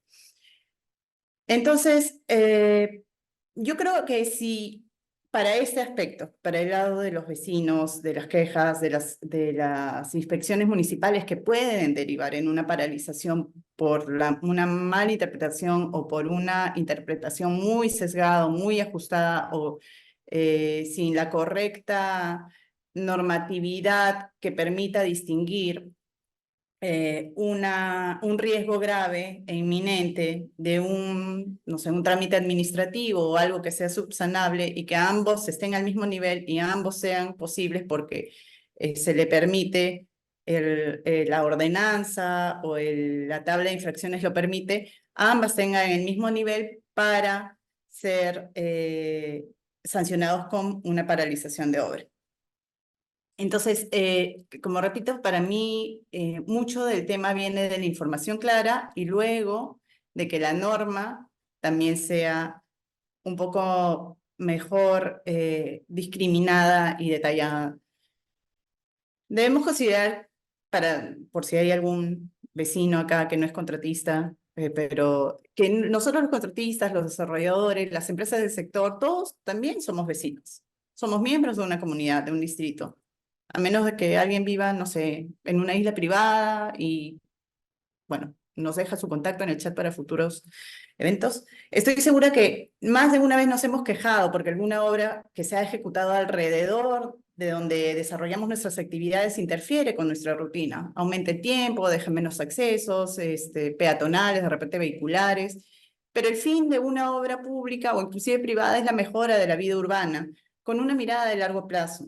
Entonces, yo creo que si para este aspecto, para el lado de los vecinos, de las quejas, de las inspecciones municipales que pueden derivar en una paralización por una mala interpretación o por una interpretación muy sesgada, muy ajustada o sin la correcta normatividad que permita distinguir un riesgo grave e inminente de no sé, un trámite administrativo o algo que sea subsanable y que ambos estén al mismo nivel y ambos sean posibles porque se le permite la ordenanza o la tabla de infracciones lo permite, ambas tengan el mismo nivel para ser sancionados con una paralización de obra. Entonces, como repito, para mí mucho del tema viene de la información clara y luego de que la norma también sea un poco mejor discriminada y detallada. Debemos considerar, por si hay algún vecino acá que no es contratista, pero que nosotros los contratistas, los desarrolladores, las empresas del sector, todos también somos vecinos. Somos miembros de una comunidad, de un distrito. A menos de que alguien viva, no sé, en una isla privada y, bueno, nos deja su contacto en el chat para futuros eventos. Estoy segura que más de una vez nos hemos quejado porque alguna obra que se ha ejecutado alrededor de donde desarrollamos nuestras actividades interfiere con nuestra rutina. Aumenta el tiempo, deja menos accesos, peatonales, de repente vehiculares. Pero el fin de una obra pública o inclusive privada es la mejora de la vida urbana, con una mirada de largo plazo.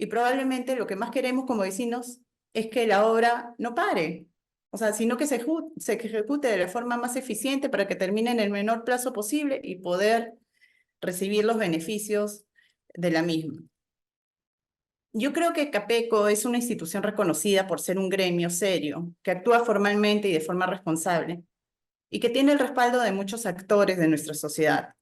Y probablemente lo que más queremos como vecinos es que la obra no pare, o sea, sino que se ejecute de la forma más eficiente para que termine en el menor plazo posible y poder recibir los beneficios de la misma. Yo creo que Capeco es una institución reconocida por ser un gremio serio, que actúa formalmente y de forma responsable, y que tiene el respaldo de muchos actores de nuestra sociedad.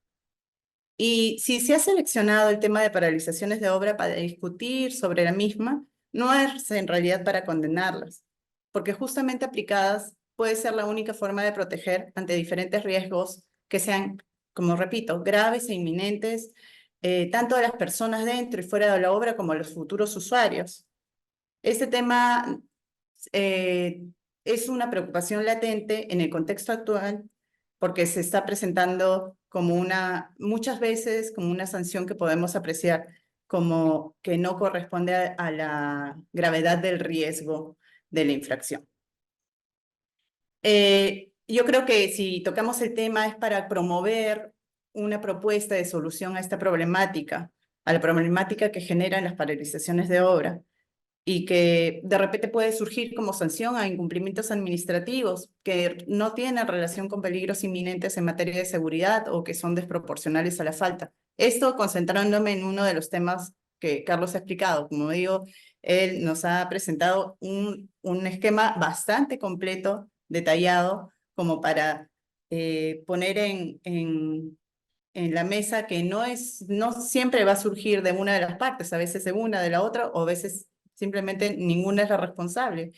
Y si se ha seleccionado el tema de paralizaciones de obra para discutir sobre la misma, no es en realidad para condenarlas, porque justamente aplicadas puede ser la única forma de proteger ante diferentes riesgos que sean, como repito, graves e inminentes, tanto a las personas dentro y fuera de la obra como a los futuros usuarios. Este tema es una preocupación latente en el contexto actual porque se está presentando como muchas veces como una sanción que podemos apreciar como que no corresponde a la gravedad del riesgo de la infracción. Yo creo que si tocamos el tema es para promover una propuesta de solución a esta problemática, a la problemática que generan las paralizaciones de obra, y que de repente puede surgir como sanción a incumplimientos administrativos que no tienen relación con peligros inminentes en materia de seguridad o que son desproporcionales a la falta. Esto concentrándome en uno de los temas que Carlos ha explicado. Como digo, él nos ha presentado un esquema bastante completo, detallado, como para poner en la mesa que no siempre va a surgir de una de las partes, a veces de una, de la otra, o a veces simplemente ninguna es la responsable.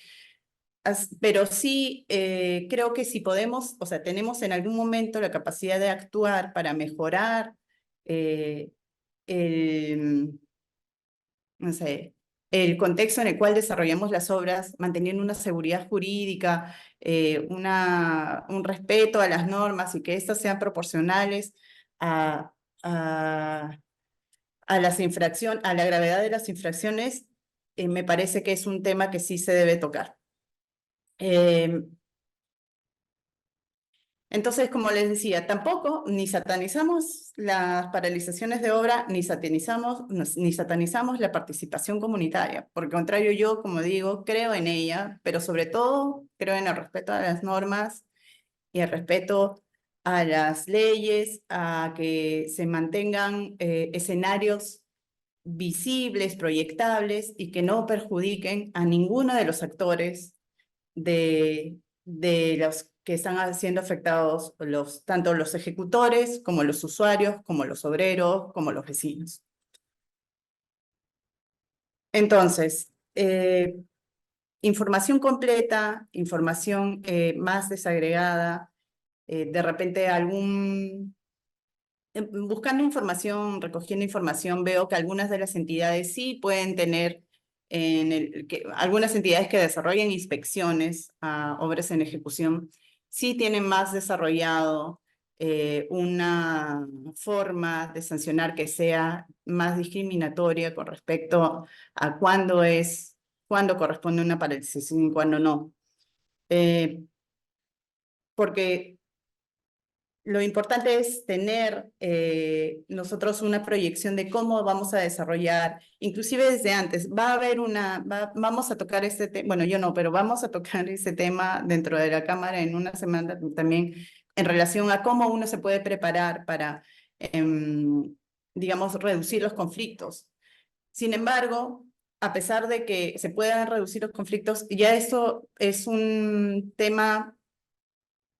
Pero sí creo que si podemos, o sea, tenemos en algún momento la capacidad de actuar para mejorar eh, el, no sé, el contexto en el cual desarrollamos las obras, manteniendo una seguridad jurídica, un respeto a las normas y que éstas sean proporcionales a, a, a a la gravedad de las infracciones, me parece que es un tema que sí se debe tocar. Entonces, como les decía, tampoco ni satanizamos las paralizaciones de obra, ni satanizamos la participación comunitaria. Por el contrario, yo, como digo, creo en ella, pero sobre todo creo en el respeto a las normas y el respeto a las leyes, a que se mantengan escenarios visibles, proyectables y que no perjudiquen a ninguno de los actores de los que están siendo afectados, tanto los ejecutores como los usuarios, como los obreros, como los vecinos. Entonces, información completa, información más desagregada, de repente buscando información, recogiendo información, veo que algunas de las entidades sí pueden tener, algunas entidades que desarrollan inspecciones a obras en ejecución, sí tienen más desarrollado una forma de sancionar que sea más discriminatoria con respecto a cuándo corresponde una paralización y cuándo no. Porque lo importante es tener nosotros una proyección de cómo vamos a desarrollar, inclusive desde antes. Vamos a tocar este tema, bueno, yo no, pero vamos a tocar ese tema dentro de la Cámara en una semana también en relación a cómo uno se puede preparar para, digamos, reducir los conflictos. Sin embargo, a pesar de que se puedan reducir los conflictos, ya esto es un tema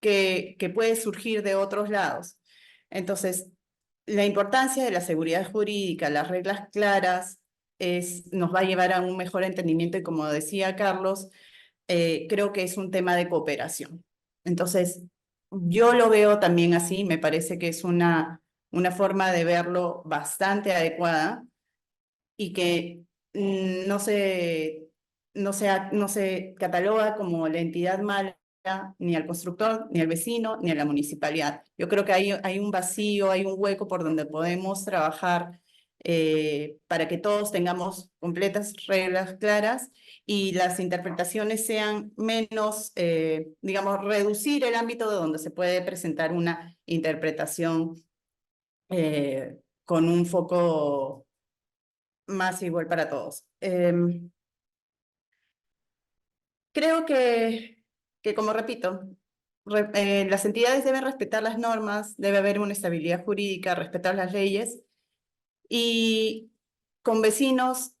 que puede surgir de otros lados. Entonces, la importancia de la seguridad jurídica, las reglas claras, nos va a llevar a un mejor entendimiento y como decía Carlos, creo que es un tema de cooperación. Entonces, yo lo veo también así, me parece que es una forma de verlo bastante adecuada y que no se cataloga como la entidad mala ni al constructor, ni al vecino, ni a la municipalidad. Yo creo que hay un vacío, hay un hueco por donde podemos trabajar para que todos tengamos completas reglas claras y las interpretaciones sean menos, digamos, reducir el ámbito de donde se puede presentar una interpretación con un foco más igual para todos. Creo que como repito, las entidades deben respetar las normas, debe haber una estabilidad jurídica, respetar las leyes y con vecinos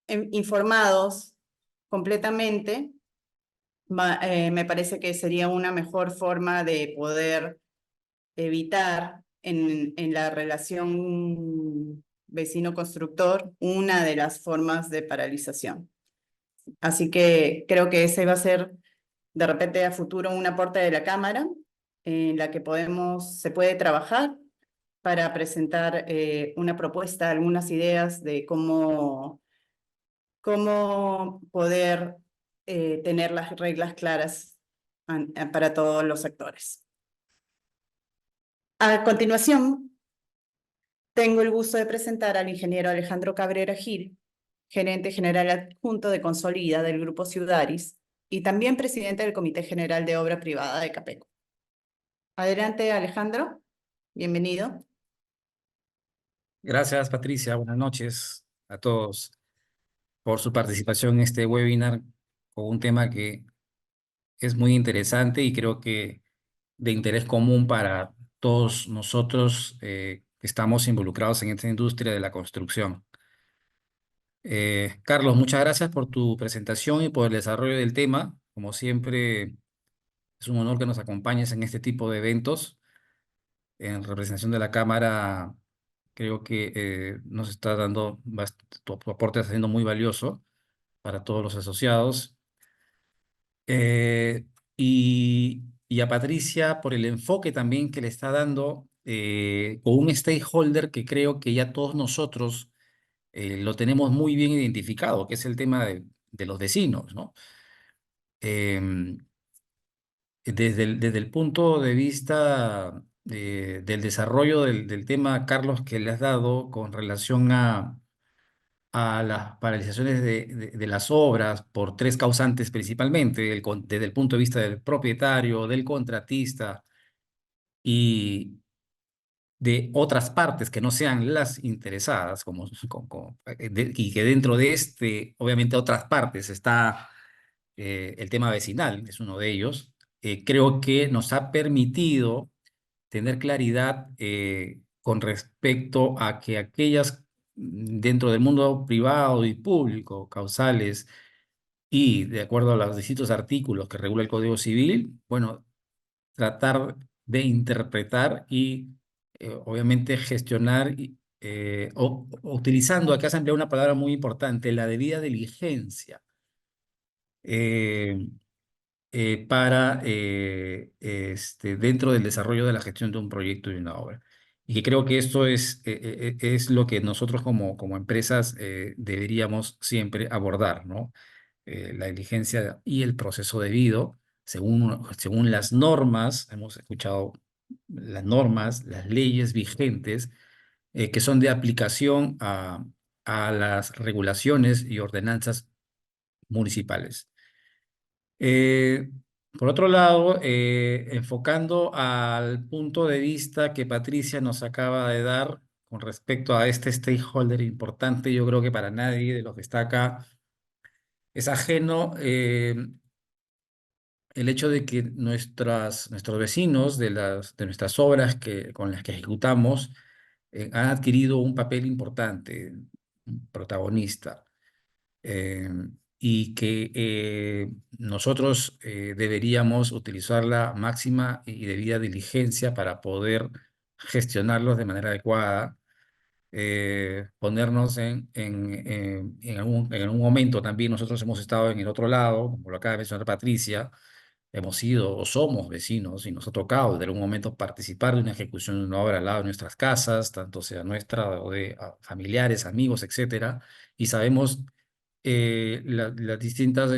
informados completamente, me parece que sería una mejor forma de poder evitar en la relación vecino-constructor una de las formas de paralización. Así que creo que ese va a ser de repente a futuro un aporte de la Cámara en la que se puede trabajar para presentar una propuesta, algunas ideas de cómo poder tener las reglas claras para todos los sectores. A continuación, tengo el gusto de presentar al ingeniero Alejandro Cabrera Gil, gerente general adjunto de Consolida del Grupo Ciudaris y también presidente del Comité General de Obra Privada de Capeco. Adelante, Alejandro. Bienvenido. Gracias, Patricia. Buenas noches a todos. por su participación en este webinar con un tema que es muy interesante y creo que de interés común para todos nosotros que estamos involucrados en esta industria de la construcción. Carlos, muchas gracias por tu presentación y por el desarrollo del tema. Como siempre, es un honor que nos acompañes en este tipo de eventos. En representación de la Cámara, creo que nos está dando, tu aporte está siendo muy valioso para todos los asociados. Eh, y a Patricia por el enfoque también que le está dando con un stakeholder que creo que ya todos nosotros lo tenemos muy bien identificado, que es el tema de los vecinos, ¿no? Em, desde el punto de vista del desarrollo del tema, Carlos, que le has dado con relación a las paralizaciones de las obras por tres causantes principalmente, desde el punto de vista del propietario, del contratista y de otras partes que no sean las interesadas, y que dentro de obviamente, otras partes está el tema vecinal, es uno de ellos. Creo que nos ha permitido tener claridad con respecto a que aquellas dentro del mundo privado y público, causales, y de acuerdo a los distintos artículos que regula el Código Civil, bueno, tratar de interpretar y obviamente gestionar, utilizando, acá se emplea una palabra muy importante, la debida diligencia. Eh, dentro del desarrollo de la gestión de un proyecto y una obra. Y que creo que esto es lo que nosotros como empresas deberíamos siempre abordar, ¿no? La diligencia y el proceso debido, según las normas, hemos escuchado las normas, las leyes vigentes, que son de aplicación a las regulaciones y ordenanzas municipales. Por otro lado, enfocando al punto de vista que Patricia nos acaba de dar con respecto a este stakeholder importante, yo creo que para nadie de los que está acá es ajeno el hecho de que nuestros vecinos de nuestras obras con las que ejecutamos han adquirido un papel importante, un protagonista. eh, y que nosotros deberíamos utilizar la máxima y debida diligencia para poder gestionarlos de manera adecuada, ponernos en algún momento también nosotros hemos estado en el otro lado, como lo acaba de mencionar Patricia, hemos sido o somos vecinos y nos ha tocado en algún momento participar de una ejecución de una obra al lado de nuestras casas, tanto sea nuestra o de familiares, amigos, etcétera, y sabemos las distintas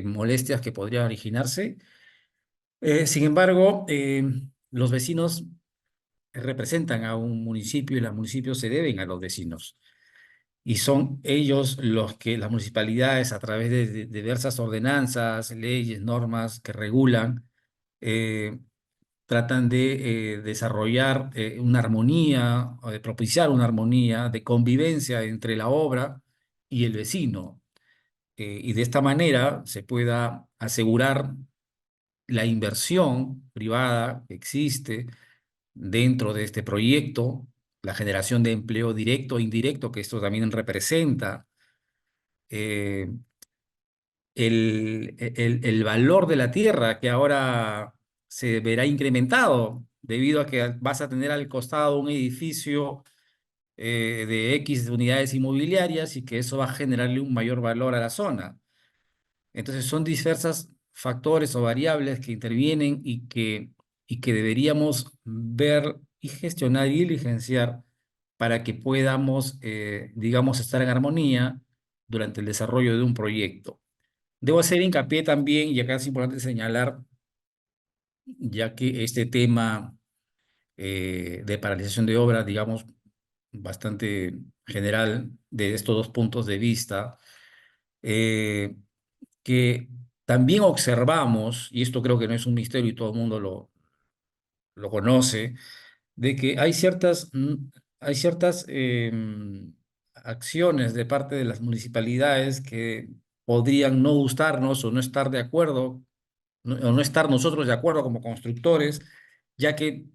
molestias que podrían originarse. Sin embargo, los vecinos representan a un municipio y los municipios se deben a los vecinos. Y son ellos las municipalidades, a través de diversas ordenanzas, leyes, normas que regulan, eh, tratan de desarrollar una armonía, o de propiciar una armonía de convivencia entre la obra y el vecino. Y de esta manera se pueda asegurar la inversión privada que existe dentro de este proyecto, la generación de empleo directo e indirecto que esto también representa, eh, el valor de la tierra que ahora se verá incrementado debido a que vas a tener al costado un edificio de X unidades inmobiliarias y que eso va a generarle un mayor valor a la zona. Entonces son diversos factores o variables que intervienen y que deberíamos ver y gestionar y diligenciar para que podamos, digamos, estar en armonía durante el desarrollo de un proyecto. Debo hacer hincapié también, y acá es importante señalar, ya que este tema de paralización de obras, digamos, bastante general de estos dos puntos de vista, eh, que también observamos, y esto creo que no es un misterio y todo el mundo lo conoce, de que hay ciertas acciones de parte de las municipalidades que podrían no gustarnos o no estar de acuerdo, o no estar nosotros de acuerdo como constructores, ya que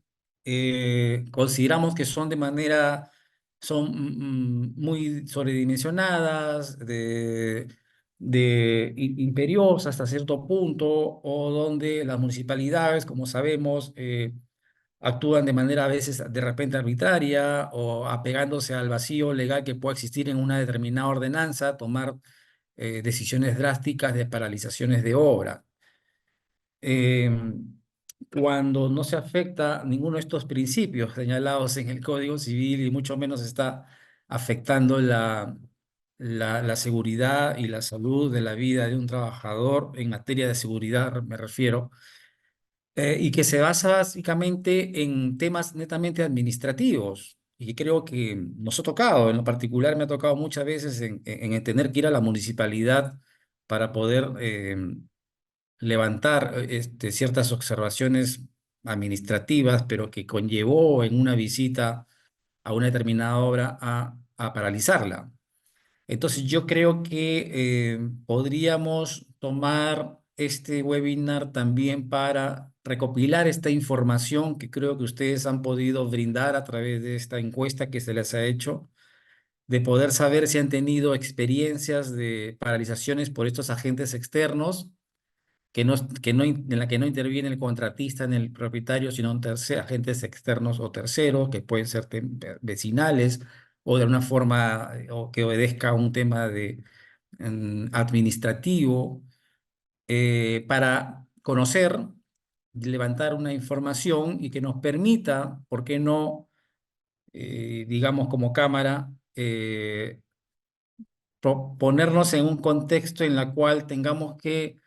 consideramos que son muy sobredimensionadas, imperiosas hasta cierto punto, o donde las municipalidades, como sabemos, actúan de manera a veces de repente arbitraria o apegándose al vacío legal que pueda existir en una determinada ordenanza, tomar decisiones drásticas de paralizaciones de obra. Cuando no se afecta ninguno de estos principios señalados en el Código Civil y mucho menos está afectando la seguridad y la salud de la vida de un trabajador en materia de seguridad, me refiero, y que se basa básicamente en temas netamente administrativos. Y creo que nos ha tocado, en lo particular me ha tocado muchas veces en tener que ir a la municipalidad para poder levantar ciertas observaciones administrativas, pero que conllevó en una visita a una determinada obra a paralizarla. Entonces yo creo que podríamos tomar este webinar también para recopilar esta información que creo que ustedes han podido brindar a través de esta encuesta que se les ha hecho, de poder saber si han tenido experiencias de paralizaciones por estos agentes externos, en la que no interviene el contratista ni el propietario, sino agentes externos o terceros, que pueden ser vecinales o de una forma o que obedezca a un tema administrativo, para conocer, levantar una información y que nos permita, ¿por qué no, digamos, como cámara, ponernos en un contexto en el cual tengamos que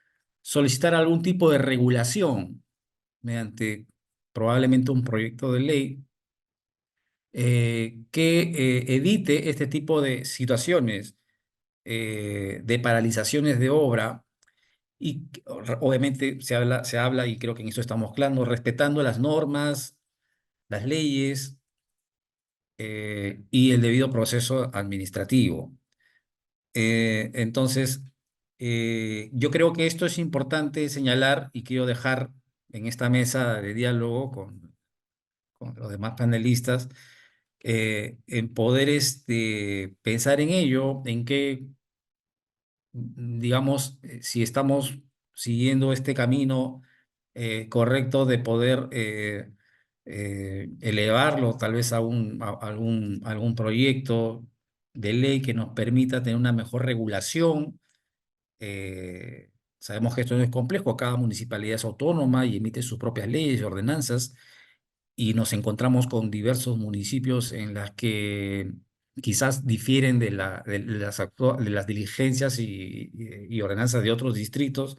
solicitar algún tipo de regulación mediante probablemente un proyecto de ley que evite este tipo de situaciones de paralizaciones de obra y obviamente se habla, y creo que en eso estamos claros, respetando las normas, las leyes y el debido proceso administrativo. Entonces, yo creo que esto es importante señalar y quiero dejar en esta mesa de diálogo con los demás panelistas, en poder pensar en ello, en que, digamos, si estamos siguiendo este camino correcto de poder elevarlo tal vez algún proyecto de ley que nos permita tener una mejor regulación. Sabemos que esto no es complejo, cada municipalidad es autónoma y emite sus propias leyes y ordenanzas, y nos encontramos con diversos municipios en las que quizás difieren de las diligencias y ordenanzas de otros distritos,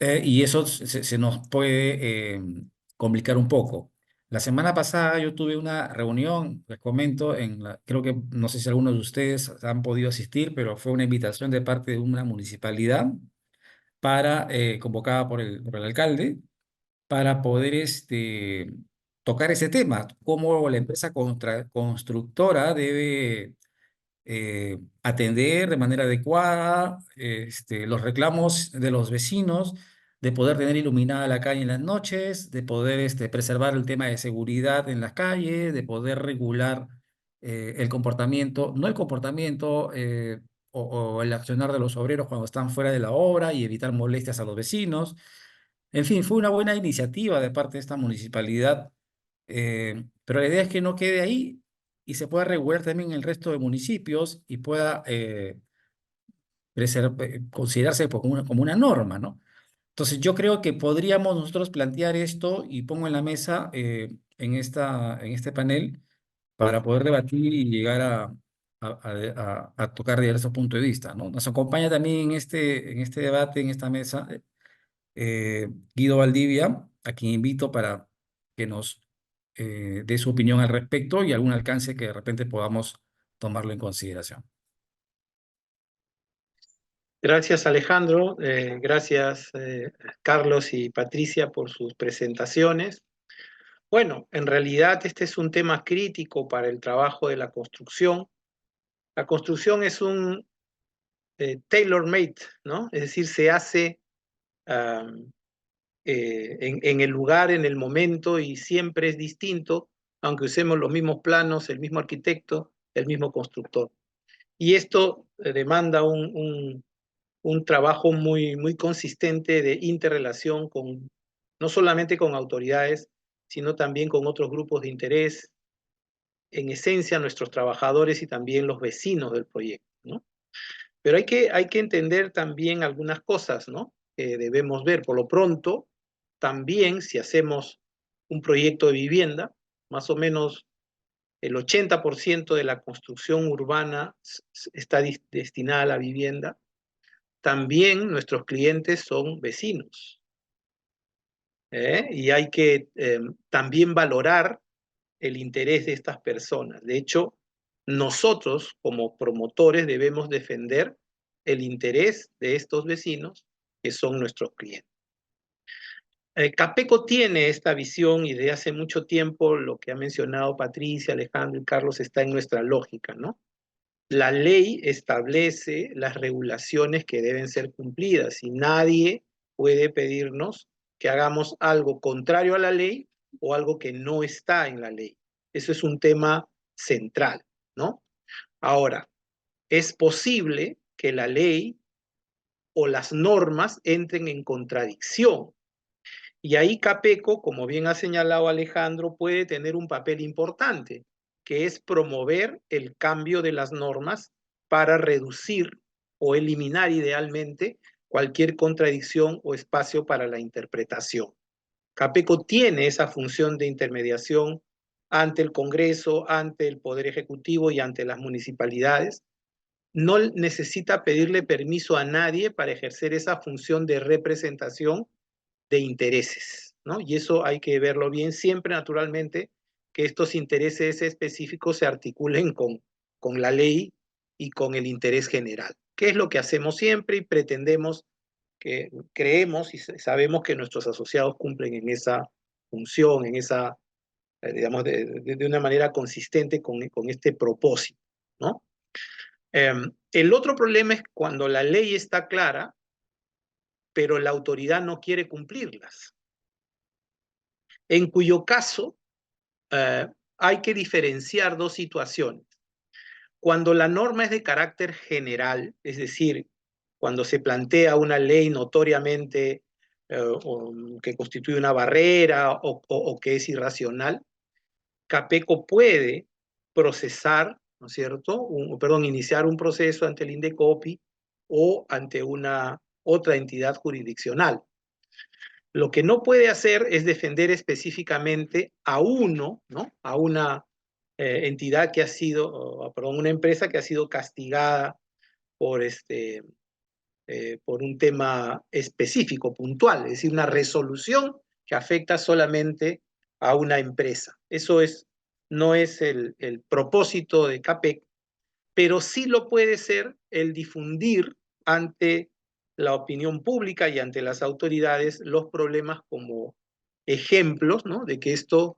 y eso se nos puede complicar un poco. La semana pasada yo tuve una reunión, les comento, creo que no sé si algunos de ustedes han podido asistir, pero fue una invitación de parte de una municipalidad convocada por el alcalde, para poder tocar ese tema, cómo la empresa constructora debe atender de manera adecuada los reclamos de los vecinos, de poder tener iluminada la calle en las noches, de poder preservar el tema de seguridad en las calles, de poder regular el comportamiento, no el comportamiento o el accionar de los obreros cuando están fuera de la obra y evitar molestias a los vecinos. En fin, fue una buena iniciativa de parte de esta municipalidad, pero la idea es que no quede ahí y se pueda regular también en el resto de municipios y pueda considerarse como una norma, ¿no? Entonces yo creo que podríamos nosotros plantear esto y pongo en la mesa en este panel para poder debatir y llegar a tocar diversos puntos de vista, ¿no? Nos acompaña también en este debate, en esta mesa, Guido Valdivia, a quien invito para que nos dé su opinión al respecto y algún alcance que de repente podamos tomarlo en consideración. Gracias, Alejandro. Gracias, Carlos y Patricia, por sus presentaciones. Bueno, en realidad este es un tema crítico para el trabajo de la construcción. La construcción es un tailor-made, ¿no? Es decir, se hace en el lugar, en el momento, y siempre es distinto, aunque usemos los mismos planos, el mismo arquitecto, el mismo constructor. Y esto demanda un trabajo muy consistente de interrelación con, no solamente con autoridades, sino también con otros grupos de interés, en esencia nuestros trabajadores y también los vecinos del proyecto, ¿no? Pero hay que entender también algunas cosas, ¿no? Que debemos ver. Por lo pronto, también si hacemos un proyecto de vivienda, más o menos el 80% de la construcción urbana está destinada a la vivienda. También nuestros clientes son vecinos. Y hay que también valorar el interés de estas personas. De hecho, nosotros como promotores debemos defender el interés de estos vecinos que son nuestros clientes. Capeco tiene esta visión y de hace mucho tiempo lo que ha mencionado Patricia, Alejandro y Carlos está en nuestra lógica, ¿no? La ley establece las regulaciones que deben ser cumplidas y nadie puede pedirnos que hagamos algo contrario a la ley o algo que no está en la ley. Eso es un tema central, ¿no? Ahora, es posible que la ley o las normas entren en contradicción. Y ahí Capeco, como bien ha señalado Alejandro, puede tener un papel importante, que es promover el cambio de las normas para reducir o eliminar idealmente cualquier contradicción o espacio para la interpretación. Capeco tiene esa función de intermediación ante el Congreso, ante el Poder Ejecutivo y ante las municipalidades. No necesita pedirle permiso a nadie para ejercer esa función de representación de intereses, ¿no? Y eso hay que verlo bien siempre, naturalmente, que estos intereses específicos se articulen con la ley y con el interés general, que es lo que hacemos siempre y pretendemos que creemos y sabemos que nuestros asociados cumplen en esa función, en esa, digamos, de una manera consistente con este propósito, ¿no? El otro problema es cuando la ley está clara, pero la autoridad no quiere cumplirlas. En cuyo caso hay que diferenciar dos situaciones. Cuando la norma es de carácter general, es decir, cuando se plantea una ley notoriamente que constituye una barrera o que es irracional, Capeco puede procesar, ¿no es cierto? Iniciar un proceso ante el INDECOPI o ante una otra entidad jurisdiccional. Lo que no puede hacer es defender específicamente a uno, ¿no? A una entidad que ha sido, una empresa que ha sido castigada por, por un tema específico, puntual, es decir, una resolución que afecta solamente a una empresa. Eso no es el propósito de CAPEC, pero sí lo puede ser el difundir ante la opinión pública y ante las autoridades los problemas como ejemplos, ¿no? De que esto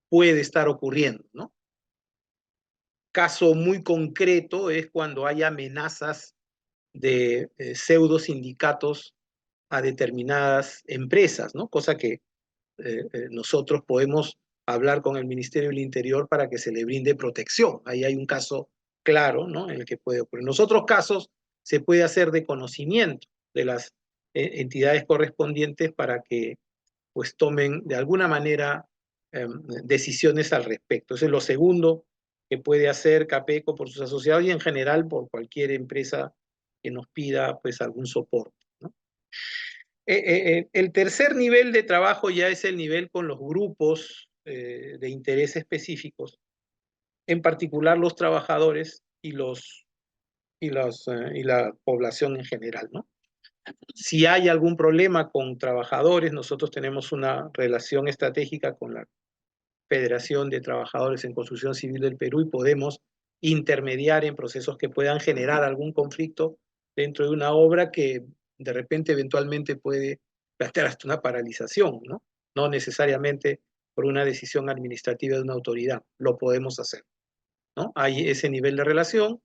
puede estar ocurriendo, ¿no? Caso muy concreto es cuando hay amenazas de pseudo sindicatos a determinadas empresas, ¿no? Cosa que nosotros podemos hablar con el Ministerio del Interior para que se le brinde protección. Ahí hay un caso claro, ¿no? En el que puede ocurrir. En los otros casos se puede hacer de conocimiento de las entidades correspondientes para que pues tomen de alguna manera decisiones al respecto. Eso es lo segundo que puede hacer Capeco por sus asociados y en general por cualquier empresa que nos pida pues algún soporte, ¿no? El tercer nivel de trabajo ya es el nivel con los grupos de interés específicos, en particular los trabajadores y la población en general, ¿no? Si hay algún problema con trabajadores, nosotros tenemos una relación estratégica con la Federación de Trabajadores en Construcción Civil del Perú y podemos intermediar en procesos que puedan generar algún conflicto dentro de una obra que de repente eventualmente puede plantear hasta una paralización, ¿no? No necesariamente por una decisión administrativa de una autoridad, lo podemos hacer. ¿no? Hay ese nivel de relación.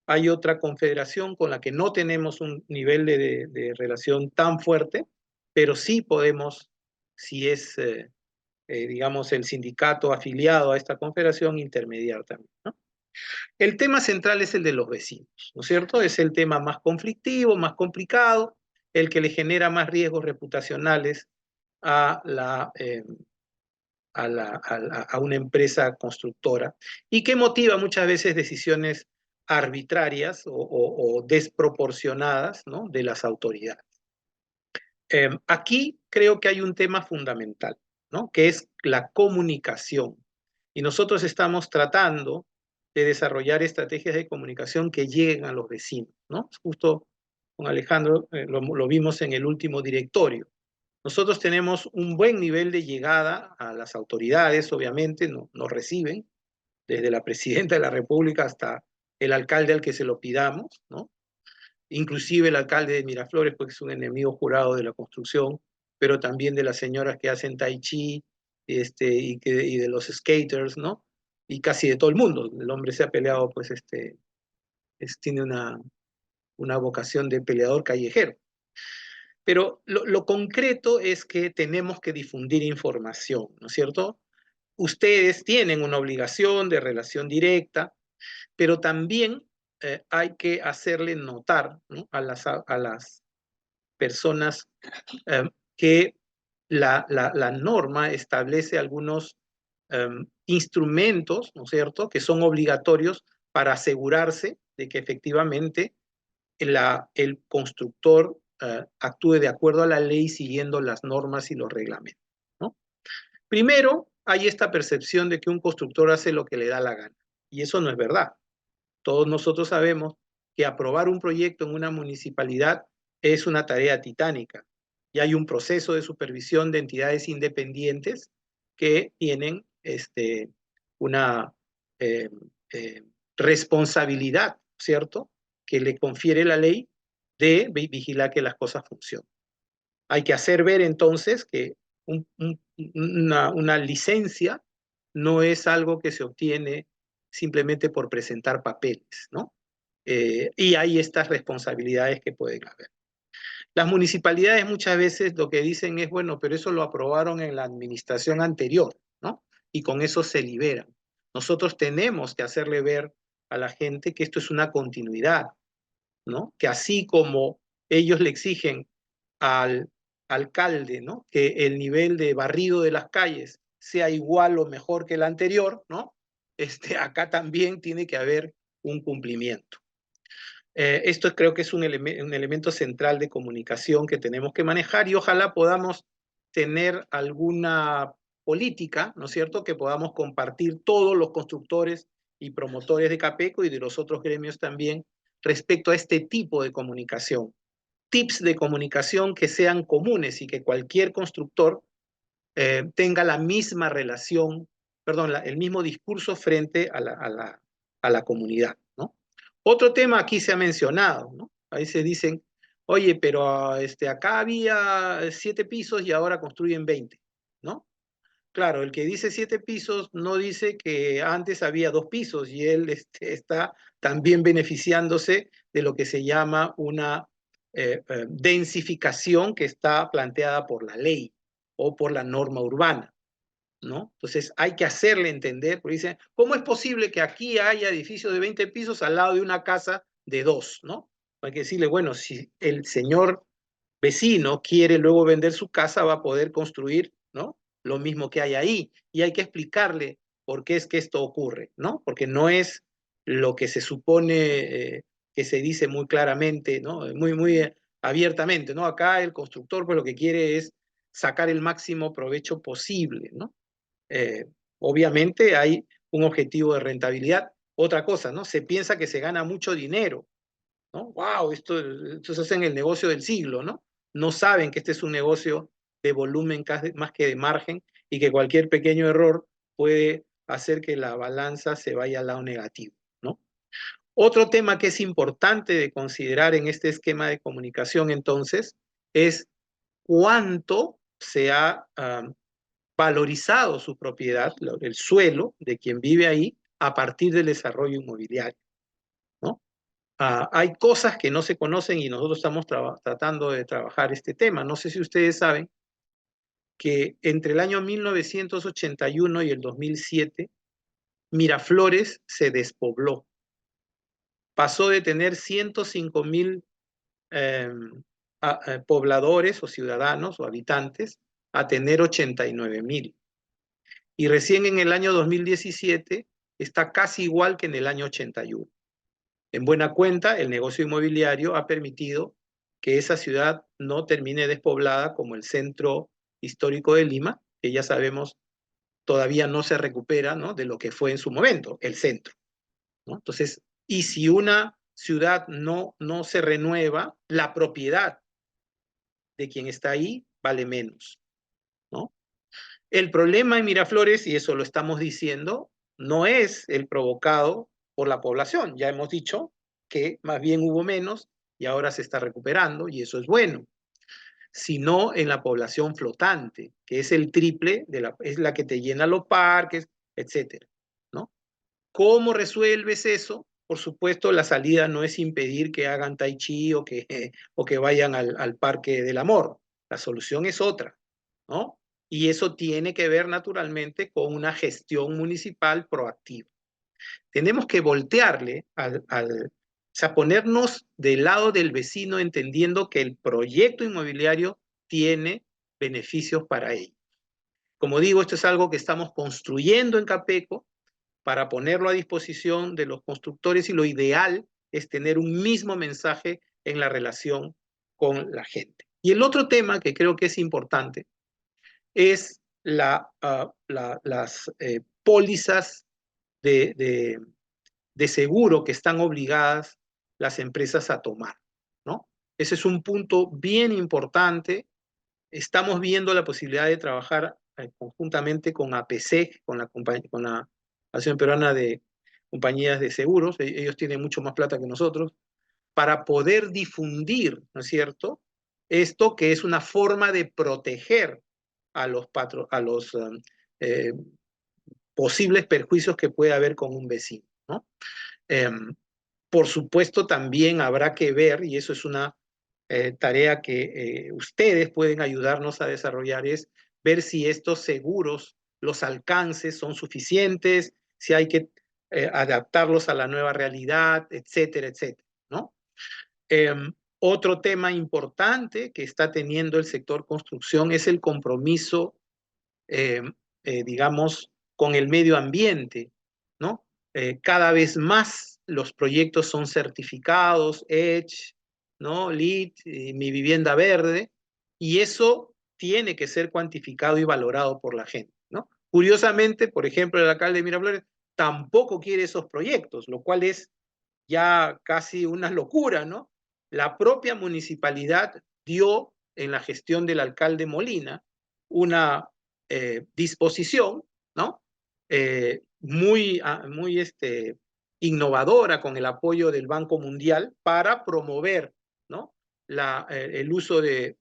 Hay otra confederación con la que no tenemos un nivel de relación tan fuerte, pero sí podemos, si es, digamos, el sindicato afiliado a esta confederación, intermediar también, ¿no? El tema central es el de los vecinos, ¿no es cierto? Es el tema más conflictivo, más complicado, el que le genera más riesgos reputacionales a a una empresa constructora y que motiva muchas veces decisiones arbitrarias o desproporcionadas, ¿no?, de las autoridades. Aquí creo que hay un tema fundamental, ¿no?, que es la comunicación. Y nosotros estamos tratando de desarrollar estrategias de comunicación que lleguen a los vecinos, ¿no? Justo con Alejandro lo vimos en el último directorio. Nosotros tenemos un buen nivel de llegada a las autoridades, obviamente, nos reciben, desde la presidenta de la República hasta el alcalde al que se lo pidamos, ¿no? Inclusive el alcalde de Miraflores, porque es un enemigo jurado de la construcción, pero también de las señoras que hacen tai chi, y de los skaters, ¿no? Y casi de todo el mundo. El hombre se ha peleado, pues, tiene una vocación de peleador callejero. Pero lo concreto es que tenemos que difundir información, ¿no es cierto? Ustedes tienen una obligación de relación directa, pero también hay que hacerle notar, ¿no?, a las personas que la norma establece algunos instrumentos, ¿no es cierto?, que son obligatorios para asegurarse de que efectivamente el constructor actúe de acuerdo a la ley siguiendo las normas y los reglamentos, ¿no? Primero, hay esta percepción de que un constructor hace lo que le da la gana, y eso no es verdad. Todos nosotros sabemos que aprobar un proyecto en una municipalidad es una tarea titánica, y hay un proceso de supervisión de entidades independientes que tienen una responsabilidad, ¿cierto?, que le confiere la ley de vigilar que las cosas funcionen. Hay que hacer ver entonces que una licencia no es algo que se obtiene simplemente por presentar papeles, ¿no? Y hay estas responsabilidades que pueden haber. Las municipalidades muchas veces lo que dicen es, bueno, pero eso lo aprobaron en la administración anterior, ¿no? Y con eso se liberan. Nosotros tenemos que hacerle ver a la gente que esto es una continuidad, ¿no? Que así como ellos le exigen al alcalde, ¿no?, que el nivel de barrido de las calles sea igual o mejor que el anterior, ¿no?, acá también tiene que haber un cumplimiento. Esto creo que es un elemento central de comunicación que tenemos que manejar, y ojalá podamos tener alguna política, ¿no es cierto?, que podamos compartir todos los constructores y promotores de Capeco y de los otros gremios también respecto a este tipo de comunicación. Tips de comunicación que sean comunes y que cualquier constructor tenga la misma relación, perdón, el mismo discurso frente a la comunidad, ¿no? Otro tema aquí se ha mencionado, ¿no? Ahí se dicen, oye, pero acá había 7 pisos y ahora construyen 20, ¿no? Claro, el que dice 7 pisos no dice que antes había 2 pisos y él está también beneficiándose de lo que se llama una densificación que está planteada por la ley o por la norma urbana, ¿no? Entonces hay que hacerle entender, porque dicen, ¿cómo es posible que aquí haya edificios de 20 pisos al lado de una casa de 2, ¿no? Hay que decirle, bueno, si el señor vecino quiere luego vender su casa, va a poder construir, ¿no?, lo mismo que hay ahí, y hay que explicarle por qué es que esto ocurre, ¿no? Porque no es lo que se supone que se dice muy claramente, ¿no?, muy abiertamente, ¿no? Acá el constructor pues lo que quiere es sacar el máximo provecho posible, ¿no? Obviamente hay un objetivo de rentabilidad. Otra cosa, ¿no? Se piensa que se gana mucho dinero, ¿no? ¡Wow! Esto se hace en el negocio del siglo, ¿no? No saben que este es un negocio de volumen más que de margen, y que cualquier pequeño error puede hacer que la balanza se vaya al lado negativo, ¿no? Otro tema que es importante de considerar en este esquema de comunicación, entonces, es cuánto se ha valorizado su propiedad, el suelo de quien vive ahí, a partir del desarrollo inmobiliario, ¿no? Hay cosas que no se conocen y nosotros estamos tratando de trabajar este tema. No sé si ustedes saben que entre el año 1981 y el 2007, Miraflores se despobló. Pasó de tener 105.000 pobladores o ciudadanos o habitantes a tener 89.000. Y recién en el año 2017 está casi igual que en el año 81. En buena cuenta, el negocio inmobiliario ha permitido que esa ciudad no termine despoblada como el centro histórico de Lima, que ya sabemos todavía no se recupera, ¿no?, de lo que fue en su momento, el centro, ¿no? Entonces, y si una ciudad no se renueva, la propiedad de quien está ahí vale menos, ¿no? El problema en Miraflores, y eso lo estamos diciendo, no es el provocado por la población. Ya hemos dicho que más bien hubo menos y ahora se está recuperando, y eso es bueno, sino en la población flotante, que es el triple, es la que te llena los parques, etcétera, ¿no? ¿Cómo resuelves eso? Por supuesto, la salida no es impedir que hagan tai chi o que vayan al Parque del Amor. La solución es otra, ¿no? Y eso tiene que ver naturalmente con una gestión municipal proactiva. Tenemos que voltearle o sea, ponernos del lado del vecino entendiendo que el proyecto inmobiliario tiene beneficios para ellos. Como digo, esto es algo que estamos construyendo en Capeco para ponerlo a disposición de los constructores, y lo ideal es tener un mismo mensaje en la relación con la gente. Y el otro tema que creo que es importante es las pólizas de seguro que están obligadas las empresas a tomar, ¿no? Ese es un punto bien importante. Estamos viendo la posibilidad de trabajar conjuntamente con APC, con la Asociación Peruana de Compañías de Seguros. Ellos tienen mucho más plata que nosotros, para poder difundir, ¿no es cierto?, esto, que es una forma de proteger a los posibles perjuicios que puede haber con un vecino, ¿no? Por supuesto, también habrá que ver, y eso es una tarea que ustedes pueden ayudarnos a desarrollar, es ver si estos seguros, los alcances son suficientes, si hay que adaptarlos a la nueva realidad, etcétera, etcétera, ¿no? Otro tema importante que está teniendo el sector construcción es el compromiso, digamos, con el medio ambiente, ¿no? Cada vez más los proyectos son certificados, EDGE, ¿no?, LEED, Mi Vivienda Verde, y eso tiene que ser cuantificado y valorado por la gente, ¿no? Curiosamente, por ejemplo, el alcalde de Miraflores tampoco quiere esos proyectos, lo cual es ya casi una locura, ¿no? La propia municipalidad dio en la gestión del alcalde Molina una disposición, ¿no?, muy innovadora, con el apoyo del Banco Mundial, para promover, ¿no?, el uso de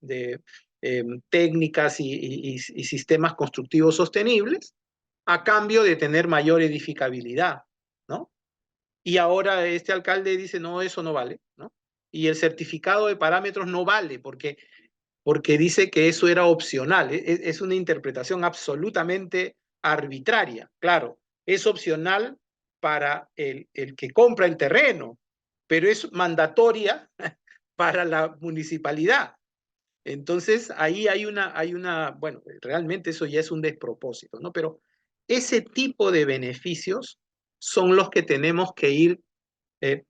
técnicas y sistemas constructivos sostenibles a cambio de tener mayor edificabilidad, ¿no? Y ahora este alcalde dice, no, eso no vale, ¿no? Y el certificado de parámetros no vale porque dice que eso era opcional. Es una interpretación absolutamente arbitraria. Claro, es opcional para el que compra el terreno, pero es mandatoria para la municipalidad. Entonces, ahí hay una, bueno, realmente eso ya es un despropósito, ¿no? Pero ese tipo de beneficios son los que tenemos que ir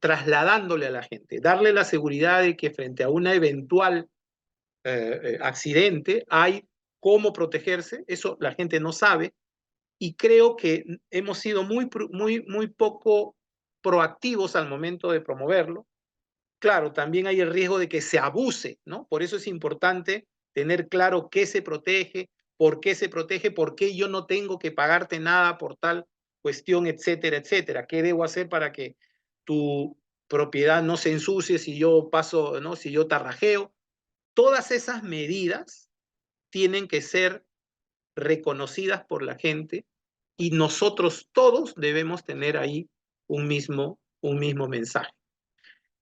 trasladándole a la gente, darle la seguridad de que frente a una eventual accidente hay cómo protegerse. Eso la gente no sabe, y creo que hemos sido muy poco proactivos al momento de promoverlo. Claro, también hay el riesgo de que se abuse, ¿no? Por eso es importante tener claro qué se protege, por qué se protege, por qué yo no tengo que pagarte nada por tal cuestión, etcétera, etcétera. ¿Qué debo hacer para que tu propiedad no se ensucie si yo paso, ¿no?, si yo tarrajeo? Todas esas medidas tienen que ser reconocidas por la gente y nosotros todos debemos tener ahí un mismo mensaje.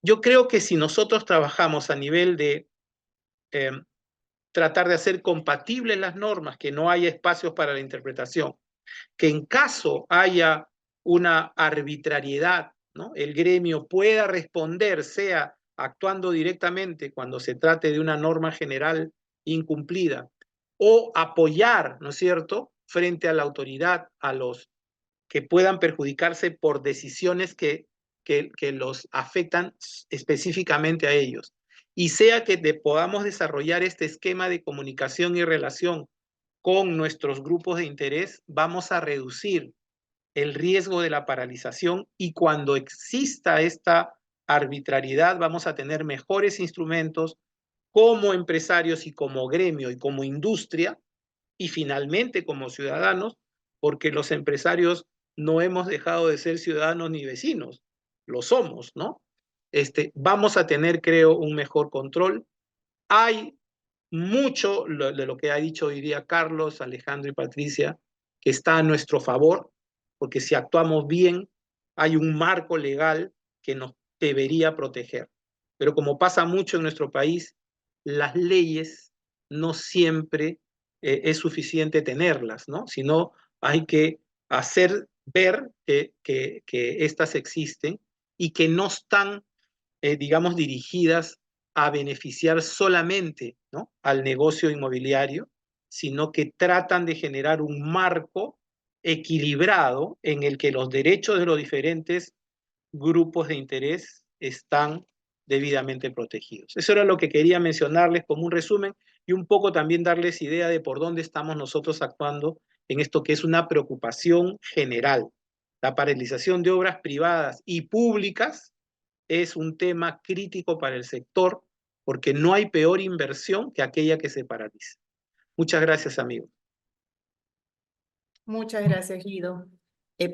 Yo creo que si nosotros trabajamos a nivel de tratar de hacer compatibles las normas, que no haya espacios para la interpretación, que en caso haya una arbitrariedad, ¿no?, el gremio pueda responder, sea actuando directamente cuando se trate de una norma general incumplida, o apoyar, ¿no es cierto?, frente a la autoridad a los que puedan perjudicarse por decisiones que los afectan específicamente a ellos. Y sea que podamos desarrollar este esquema de comunicación y relación con nuestros grupos de interés, vamos a reducir el riesgo de la paralización, y cuando exista esta arbitrariedad vamos a tener mejores instrumentos como empresarios y como gremio y como industria, y finalmente como ciudadanos, porque los empresarios no hemos dejado de ser ciudadanos ni vecinos, lo somos, ¿no? Vamos a tener, creo, un mejor control. Hay mucho de lo que ha dicho hoy día Carlos, Alejandro y Patricia, que está a nuestro favor, porque si actuamos bien, hay un marco legal que nos debería proteger. Pero como pasa mucho en nuestro país, las leyes no siempre es suficiente tenerlas, ¿no? Sino hay que hacer ver que estas existen y que no están, digamos, dirigidas a beneficiar solamente, ¿no?, al negocio inmobiliario, sino que tratan de generar un marco equilibrado en el que los derechos de los diferentes grupos de interés están debidamente protegidos. Eso era lo que quería mencionarles como un resumen, y un poco también darles idea de por dónde estamos nosotros actuando en esto que es una preocupación general. La paralización de obras privadas y públicas es un tema crítico para el sector, porque no hay peor inversión que aquella que se paraliza. Muchas gracias, amigos. Muchas gracias, Guido.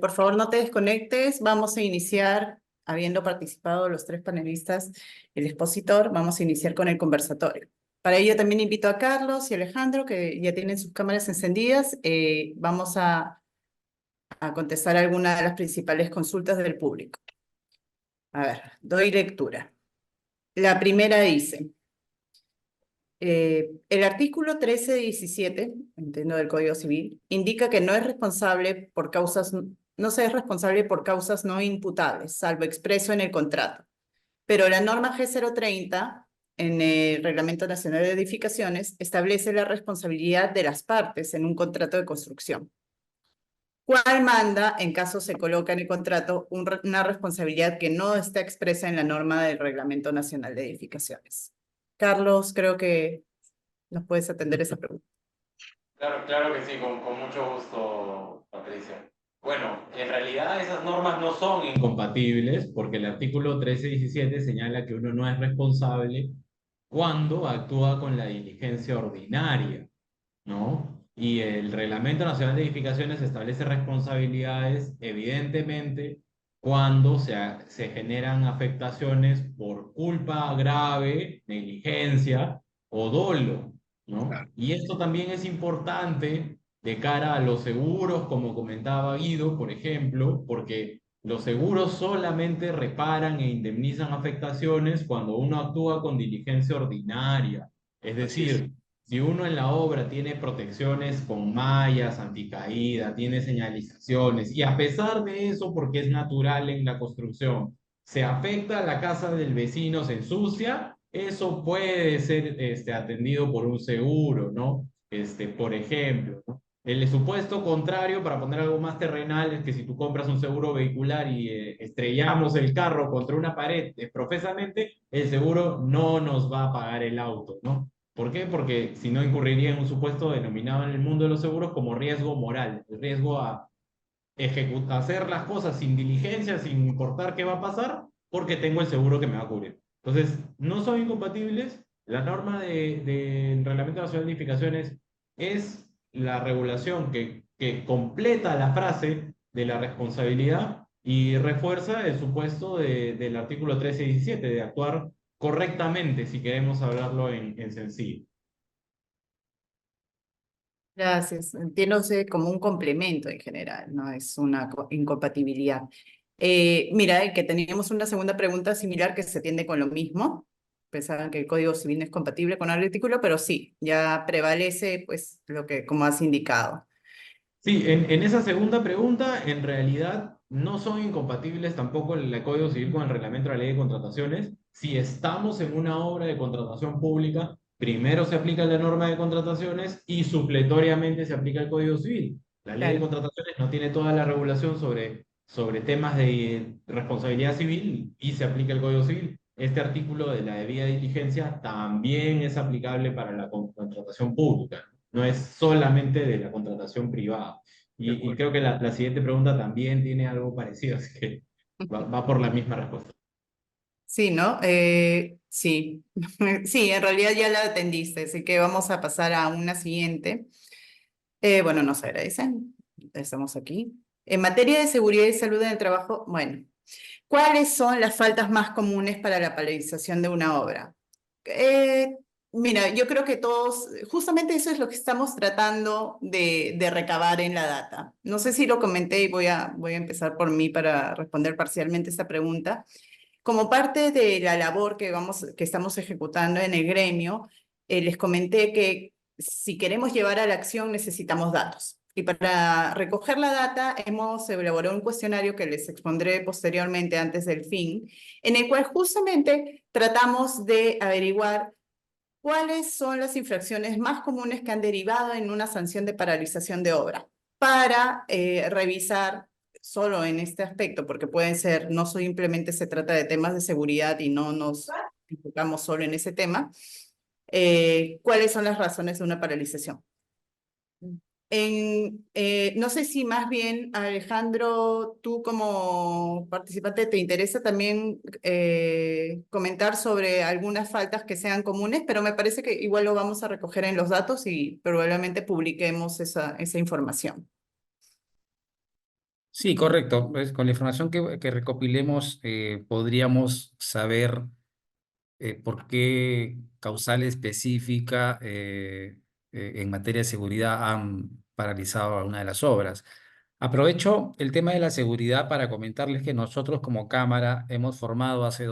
Por favor, no te desconectes. Vamos a iniciar, habiendo participado los tres panelistas, el expositor, vamos a iniciar con el conversatorio. Para ello también invito a Carlos y Alejandro, que ya tienen sus cámaras encendidas. Vamos a contestar algunas de las principales consultas del público. A ver, doy lectura. La primera dice, el artículo 1317, entiendo, del Código Civil, indica que no se es responsable por causas no imputables, salvo expreso en el contrato. Pero la norma G030, en el Reglamento Nacional de Edificaciones, establece la responsabilidad de las partes en un contrato de construcción. ¿Cuál manda, en caso se coloca en el contrato, una responsabilidad que no está expresa en la norma del Reglamento Nacional de Edificaciones? Carlos, creo que nos puedes atender esa pregunta. Claro que sí, con mucho gusto, Patricia. Bueno, en realidad esas normas no son incompatibles, porque el artículo 1317 señala que uno no es responsable cuando actúa con la diligencia ordinaria, ¿no? Y el Reglamento Nacional de Edificaciones establece responsabilidades, evidentemente, cuando se generan afectaciones por culpa grave, negligencia o dolo, ¿no? Y esto también es importante de cara a los seguros, como comentaba Guido, por ejemplo, porque los seguros solamente reparan e indemnizan afectaciones cuando uno actúa con diligencia ordinaria. Es decir, si uno en la obra tiene protecciones con mallas, anticaída, tiene señalizaciones, y a pesar de eso, porque es natural en la construcción, se afecta a la casa del vecino, se ensucia, eso puede ser atendido por un seguro, ¿no? Por ejemplo, ¿no? El supuesto contrario, para poner algo más terrenal, es que si tú compras un seguro vehicular y estrellamos el carro contra una pared profesamente, el seguro no nos va a pagar el auto, ¿no? ¿Por qué? Porque si no incurriría en un supuesto denominado en el mundo de los seguros como riesgo moral, el riesgo a hacer las cosas sin diligencia, sin importar qué va a pasar, porque tengo el seguro que me va a cubrir. Entonces, no son incompatibles. La norma del Reglamento Nacional de Edificaciones es la regulación que completa la frase de la responsabilidad y refuerza el supuesto del artículo 1317 de actuar correctamente, si queremos hablarlo en sencillo. Gracias. Entiéndose como un complemento en general, no es una incompatibilidad. Mira, que teníamos una segunda pregunta similar que se tiende con lo mismo. Pensaban que el Código Civil no es compatible con el artículo, pero sí, ya prevalece pues lo que como has indicado. Sí, en esa segunda pregunta, en realidad no son incompatibles tampoco el Código Civil con el reglamento de la ley de contrataciones. Si estamos en una obra de contratación pública, primero se aplica la norma de contrataciones y supletoriamente se aplica el Código Civil. La ley de Claro. contrataciones no tiene toda la regulación sobre temas de responsabilidad civil y se aplica el Código Civil. Este artículo de la debida diligencia también es aplicable para la contratación pública, no es solamente de la contratación privada. De Y acuerdo. creo que la siguiente pregunta también tiene algo parecido, así que va por la misma respuesta. Sí, ¿no? Sí, sí, en realidad ya la atendiste, así que vamos a pasar a una siguiente. Bueno, nos agradecen, estamos aquí. En materia de seguridad y salud en el trabajo, bueno, ¿cuáles son las faltas más comunes para la paralización de una obra? Mira, yo creo que todos, justamente eso es lo que estamos tratando de recabar en la data. No sé si lo comenté y voy a empezar por mí para responder parcialmente esta pregunta. Como parte de la labor que estamos ejecutando en el gremio, les comenté que si queremos llevar a la acción necesitamos datos. Y para recoger la data hemos elaborado un cuestionario que les expondré posteriormente antes del fin, en el cual justamente tratamos de averiguar cuáles son las infracciones más comunes que han derivado en una sanción de paralización de obra para revisar solo en este aspecto, porque pueden ser, no simplemente se trata de temas de seguridad y no nos enfocamos solo en ese tema, cuáles son las razones de una paralización. No sé si más bien, Alejandro, tú como participante te interesa también comentar sobre algunas faltas que sean comunes, pero me parece que igual lo vamos a recoger en los datos y probablemente publiquemos esa información. Sí, correcto. Pues, con la información que recopilemos, podríamos saber por qué causal específica en materia de seguridad han paralizado alguna de las obras. Aprovecho el tema de la seguridad para comentarles que nosotros como Cámara hemos formado hace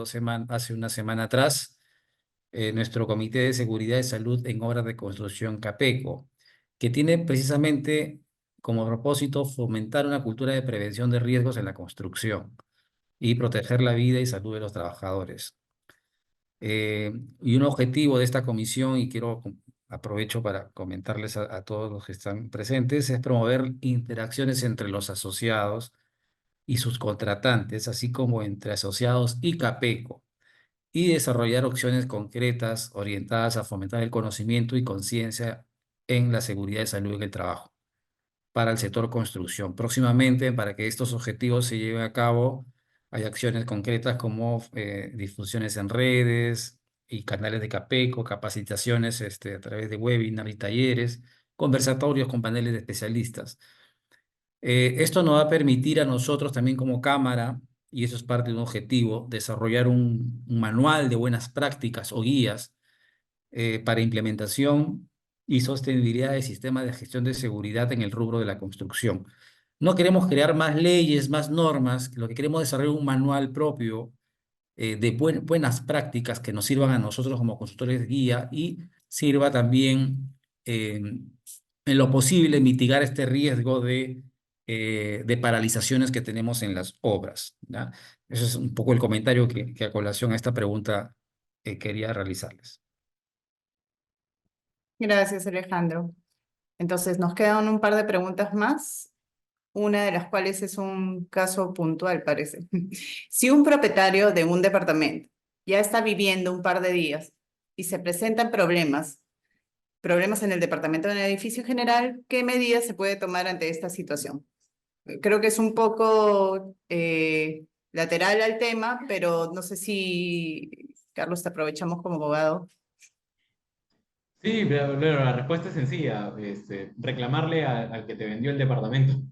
una semana atrás nuestro Comité de Seguridad y Salud en Obras de Construcción CAPECO, que tiene precisamente como propósito fomentar una cultura de prevención de riesgos en la construcción y proteger la vida y salud de los trabajadores. Y un objetivo de esta comisión, y aprovecho para comentarles a todos los que están presentes, es promover interacciones entre los asociados y sus contratantes, así como entre asociados y CAPECO, y desarrollar opciones concretas orientadas a fomentar el conocimiento y conciencia en la seguridad y salud en el trabajo para el sector construcción. Próximamente, para que estos objetivos se lleven a cabo, hay acciones concretas como difusiones en redes y canales de CAPECO, capacitaciones a través de webinars y talleres, conversatorios con paneles de especialistas. Esto nos va a permitir a nosotros también como Cámara, y eso es parte de un objetivo, desarrollar un manual de buenas prácticas o guías para implementación y sostenibilidad de sistemas de gestión de seguridad en el rubro de la construcción. No queremos crear más leyes, más normas, lo que queremos es desarrollar un manual propio de buenas prácticas que nos sirvan a nosotros como consultores guía y sirva también en lo posible mitigar este riesgo de paralizaciones que tenemos en las obras, ¿ya? Ese es un poco el comentario que a colación a esta pregunta quería realizarles. Gracias, Alejandro. Entonces, nos quedan un par de preguntas más, una de las cuales es un caso puntual, parece. Si un propietario de un departamento ya está viviendo un par de días y se presentan problemas en el departamento, en el edificio general, ¿qué medidas se puede tomar ante esta situación? Creo que es un poco lateral al tema, pero no sé si, Carlos, te aprovechamos como abogado. Sí, pero la respuesta es sencilla, reclamarle al que te vendió el departamento.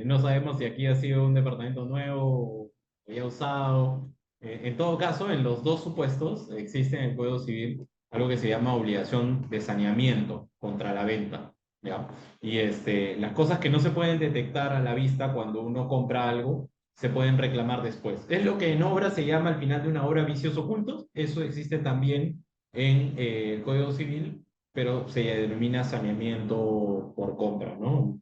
No sabemos si aquí ha sido un departamento nuevo o ya usado. En todo caso, en los dos supuestos existe en el Código Civil algo que se llama obligación de saneamiento contra la venta, ¿ya? Y las cosas que no se pueden detectar a la vista cuando uno compra algo, se pueden reclamar después. Es lo que en obra se llama al final de una obra vicios ocultos. Eso existe también en el Código Civil, pero se denomina saneamiento por compra, ¿no?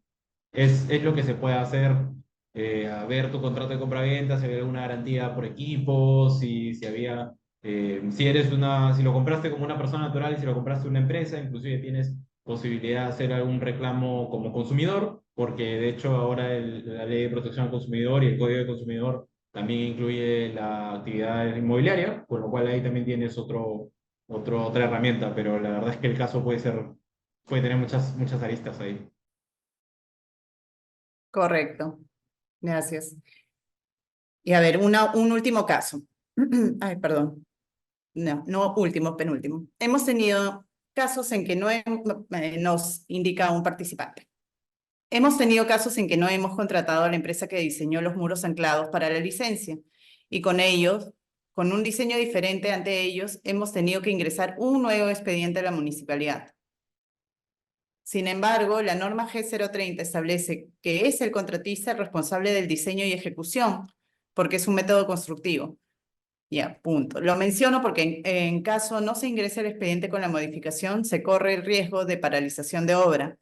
Es lo que se puede hacer, a ver tu contrato de compra-venta, si había alguna garantía por equipo, si había, si lo compraste como una persona natural y si lo compraste una empresa, inclusive tienes posibilidad de hacer algún reclamo como consumidor, porque de hecho ahora la Ley de Protección al Consumidor y el Código de Consumidor también incluye la actividad inmobiliaria, con lo cual ahí también tienes otra herramienta, pero la verdad es que el caso puede tener muchas aristas ahí. Correcto. Gracias. Y a ver, un último caso. Ay, perdón. No último, penúltimo. Hemos tenido casos en que nos indica un participante. Hemos tenido casos en que no hemos contratado a la empresa que diseñó los muros anclados para la licencia y con ellos, con un diseño diferente ante ellos, hemos tenido que ingresar un nuevo expediente a la municipalidad. Sin embargo, la norma G030 establece que es el contratista el responsable del diseño y ejecución, porque es un método constructivo. Ya, punto. Lo menciono porque en caso no se ingrese el expediente con la modificación, se corre el riesgo de paralización de obra,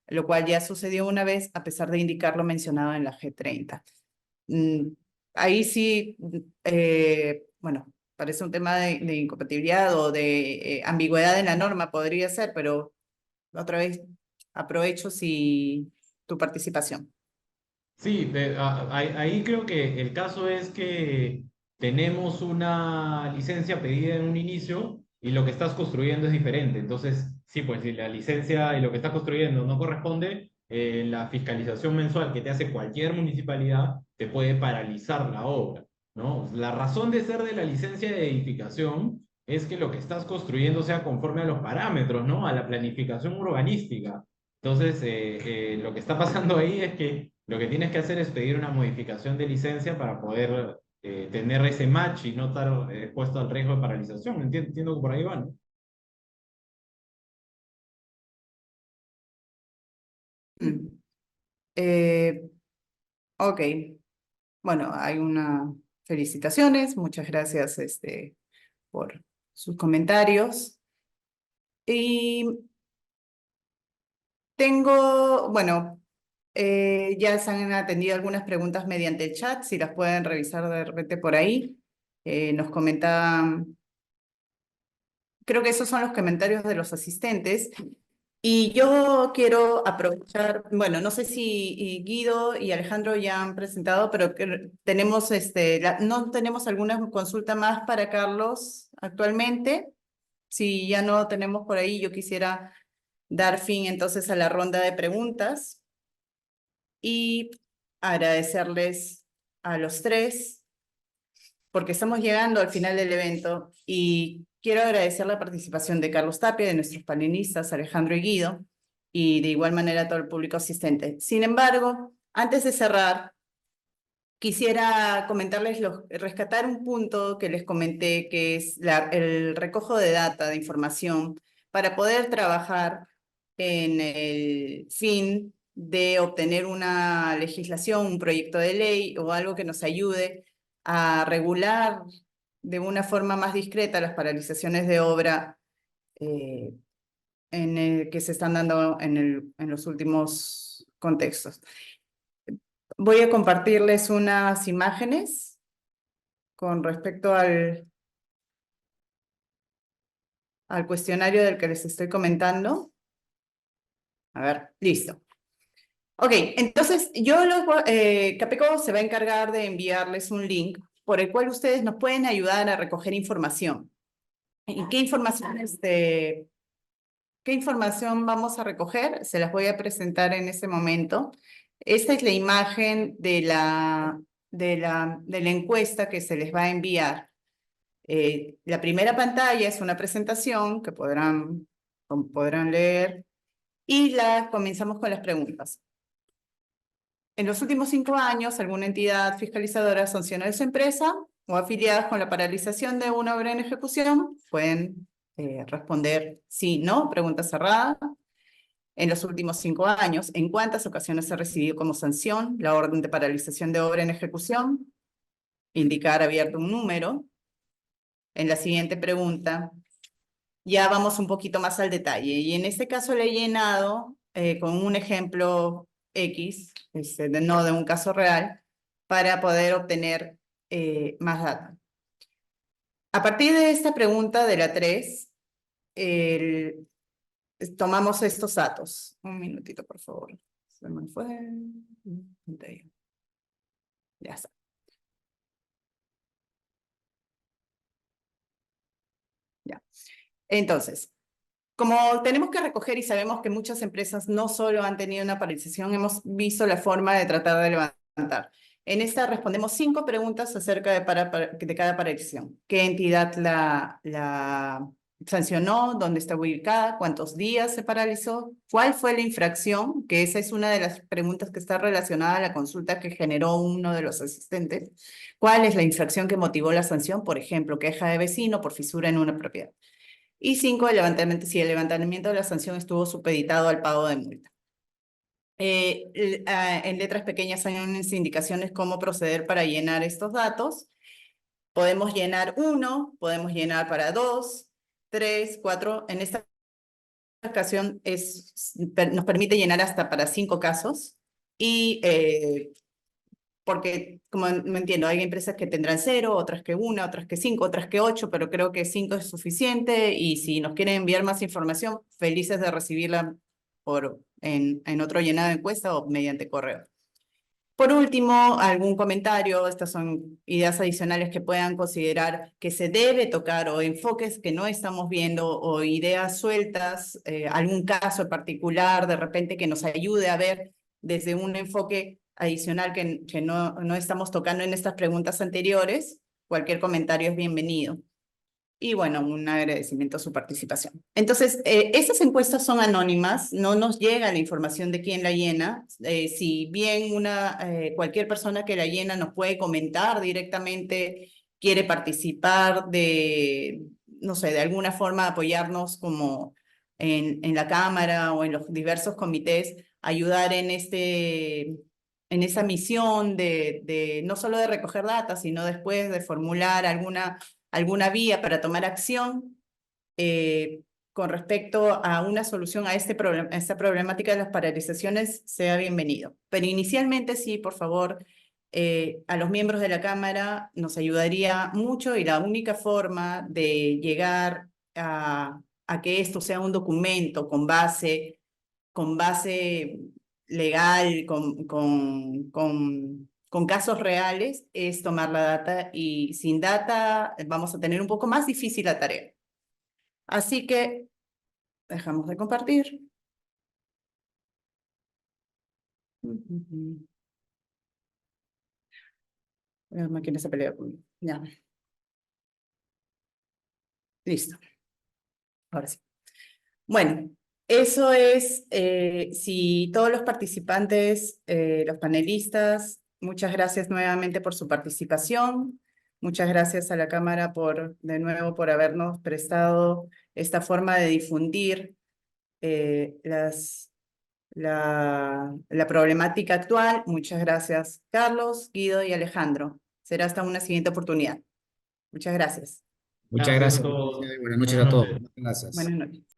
lo cual ya sucedió una vez a pesar de indicar lo mencionado en la G30. Ahí sí, bueno, parece un tema de incompatibilidad o de ambigüedad en la norma, podría ser, pero otra vez aprovecho tu participación. Sí, ahí creo que el caso es que tenemos una licencia pedida en un inicio y lo que estás construyendo es diferente. Entonces, sí, pues si la licencia y lo que estás construyendo no corresponde, la fiscalización mensual que te hace cualquier municipalidad te puede paralizar la obra, ¿no? La razón de ser de la licencia de edificación es que lo que estás construyendo sea conforme a los parámetros, ¿no? A la planificación urbanística. Entonces, lo que está pasando ahí es que lo que tienes que hacer es pedir una modificación de licencia para poder tener ese match y no estar expuesto al riesgo de paralización. Entiendo que por ahí van, ¿no? Ok, bueno, hay felicitaciones, muchas gracias por sus comentarios. Y bueno, ya se han atendido algunas preguntas mediante el chat, si las pueden revisar de repente por ahí. Nos comentaban, creo que esos son los comentarios de los asistentes. Y yo quiero aprovechar, bueno, no sé si Guido y Alejandro ya han presentado, pero tenemos, no tenemos alguna consulta más para Carlos actualmente. Si ya no tenemos por ahí, yo quisiera dar fin entonces a la ronda de preguntas y agradecerles a los tres porque estamos llegando al final del evento y quiero agradecer la participación de Carlos Tapia, de nuestros panelistas Alejandro y Guido, y de igual manera a todo el público asistente. Sin embargo, antes de cerrar, quisiera rescatar un punto que les comenté, que es el recojo de data, de información, para poder trabajar en el fin de obtener una legislación, un proyecto de ley o algo que nos ayude a regular de una forma más discreta las paralizaciones de obra que se están dando en los últimos contextos. Voy a compartirles unas imágenes con respecto al cuestionario del que les estoy comentando. A ver, listo. Ok, entonces Capeco se va a encargar de enviarles un link por el cual ustedes nos pueden ayudar a recoger información. ¿Y qué información vamos a recoger? Se las voy a presentar en este momento. Esta es la imagen de la encuesta que se les va a enviar. La primera pantalla es una presentación que podrán leer y comenzamos con las preguntas. En los últimos 5 años, ¿alguna entidad fiscalizadora sancionó a su empresa o afiliadas con la paralización de una obra en ejecución? Pueden responder sí, no, pregunta cerrada. En los últimos 5 años, ¿en cuántas ocasiones se ha recibido como sanción la orden de paralización de obra en ejecución? Indicar abierto un número. En la siguiente pregunta, ya vamos un poquito más al detalle. Y en este caso le he llenado con un ejemplo X, no de un caso real, para poder obtener más datos. A partir de esta pregunta de la 3, tomamos estos datos. Un minutito, por favor. Se me fue. Ya está. Ya. Entonces, como tenemos que recoger y sabemos que muchas empresas no solo han tenido una paralización, hemos visto la forma de tratar de levantar. En esta respondemos 5 preguntas acerca de cada paralización. ¿Qué entidad la sancionó? ¿Dónde está ubicada? ¿Cuántos días se paralizó? ¿Cuál fue la infracción? Que esa es una de las preguntas que está relacionada a la consulta que generó uno de los asistentes. ¿Cuál es la infracción que motivó la sanción? Por ejemplo, queja de vecino por fisura en una propiedad. Y 5, si el levantamiento de la sanción estuvo supeditado al pago de multa. En letras pequeñas hay unas indicaciones cómo proceder para llenar estos datos. Podemos llenar 1, podemos llenar para 2, 3, 4. En esta ocasión nos permite llenar hasta para 5 casos. Y porque, como no entiendo, hay empresas que tendrán 0, otras que 1, otras que 5, otras que 8, pero creo que 5 es suficiente y si nos quieren enviar más información, felices de recibirla en otro llenado de encuesta o mediante correo. Por último, algún comentario, estas son ideas adicionales que puedan considerar que se debe tocar o enfoques que no estamos viendo o ideas sueltas, algún caso en particular, de repente que nos ayude a ver desde un enfoque adicional que no estamos tocando en estas preguntas anteriores. Cualquier comentario es bienvenido. Y bueno, un agradecimiento a su participación. Entonces, estas encuestas son anónimas, no nos llega la información de quién la llena. Si bien cualquier persona que la llena nos puede comentar directamente, quiere participar no sé, de alguna forma apoyarnos como en la Cámara o en los diversos comités, ayudar en esa misión no solo de recoger datos, sino después de formular alguna vía para tomar acción con respecto a una solución a esta problemática de las paralizaciones, sea bienvenido. Pero inicialmente sí, por favor, a los miembros de la Cámara nos ayudaría mucho y la única forma de llegar a que esto sea un documento con base legal, con casos reales, es tomar la data y sin data vamos a tener un poco más difícil la tarea. Así que dejamos de compartir. La máquina se pelea conmigo. Ya. Listo. Ahora sí. Bueno, eso es, si todos los participantes, los panelistas, muchas gracias nuevamente por su participación. Muchas gracias a la Cámara de nuevo por habernos prestado esta forma de difundir la problemática actual. Muchas gracias, Carlos, Guido y Alejandro. Será hasta una siguiente oportunidad. Muchas gracias. Muchas Gracias gracias. a todos. Buenas noches a Buenas todos. noches. Gracias. Buenas noches.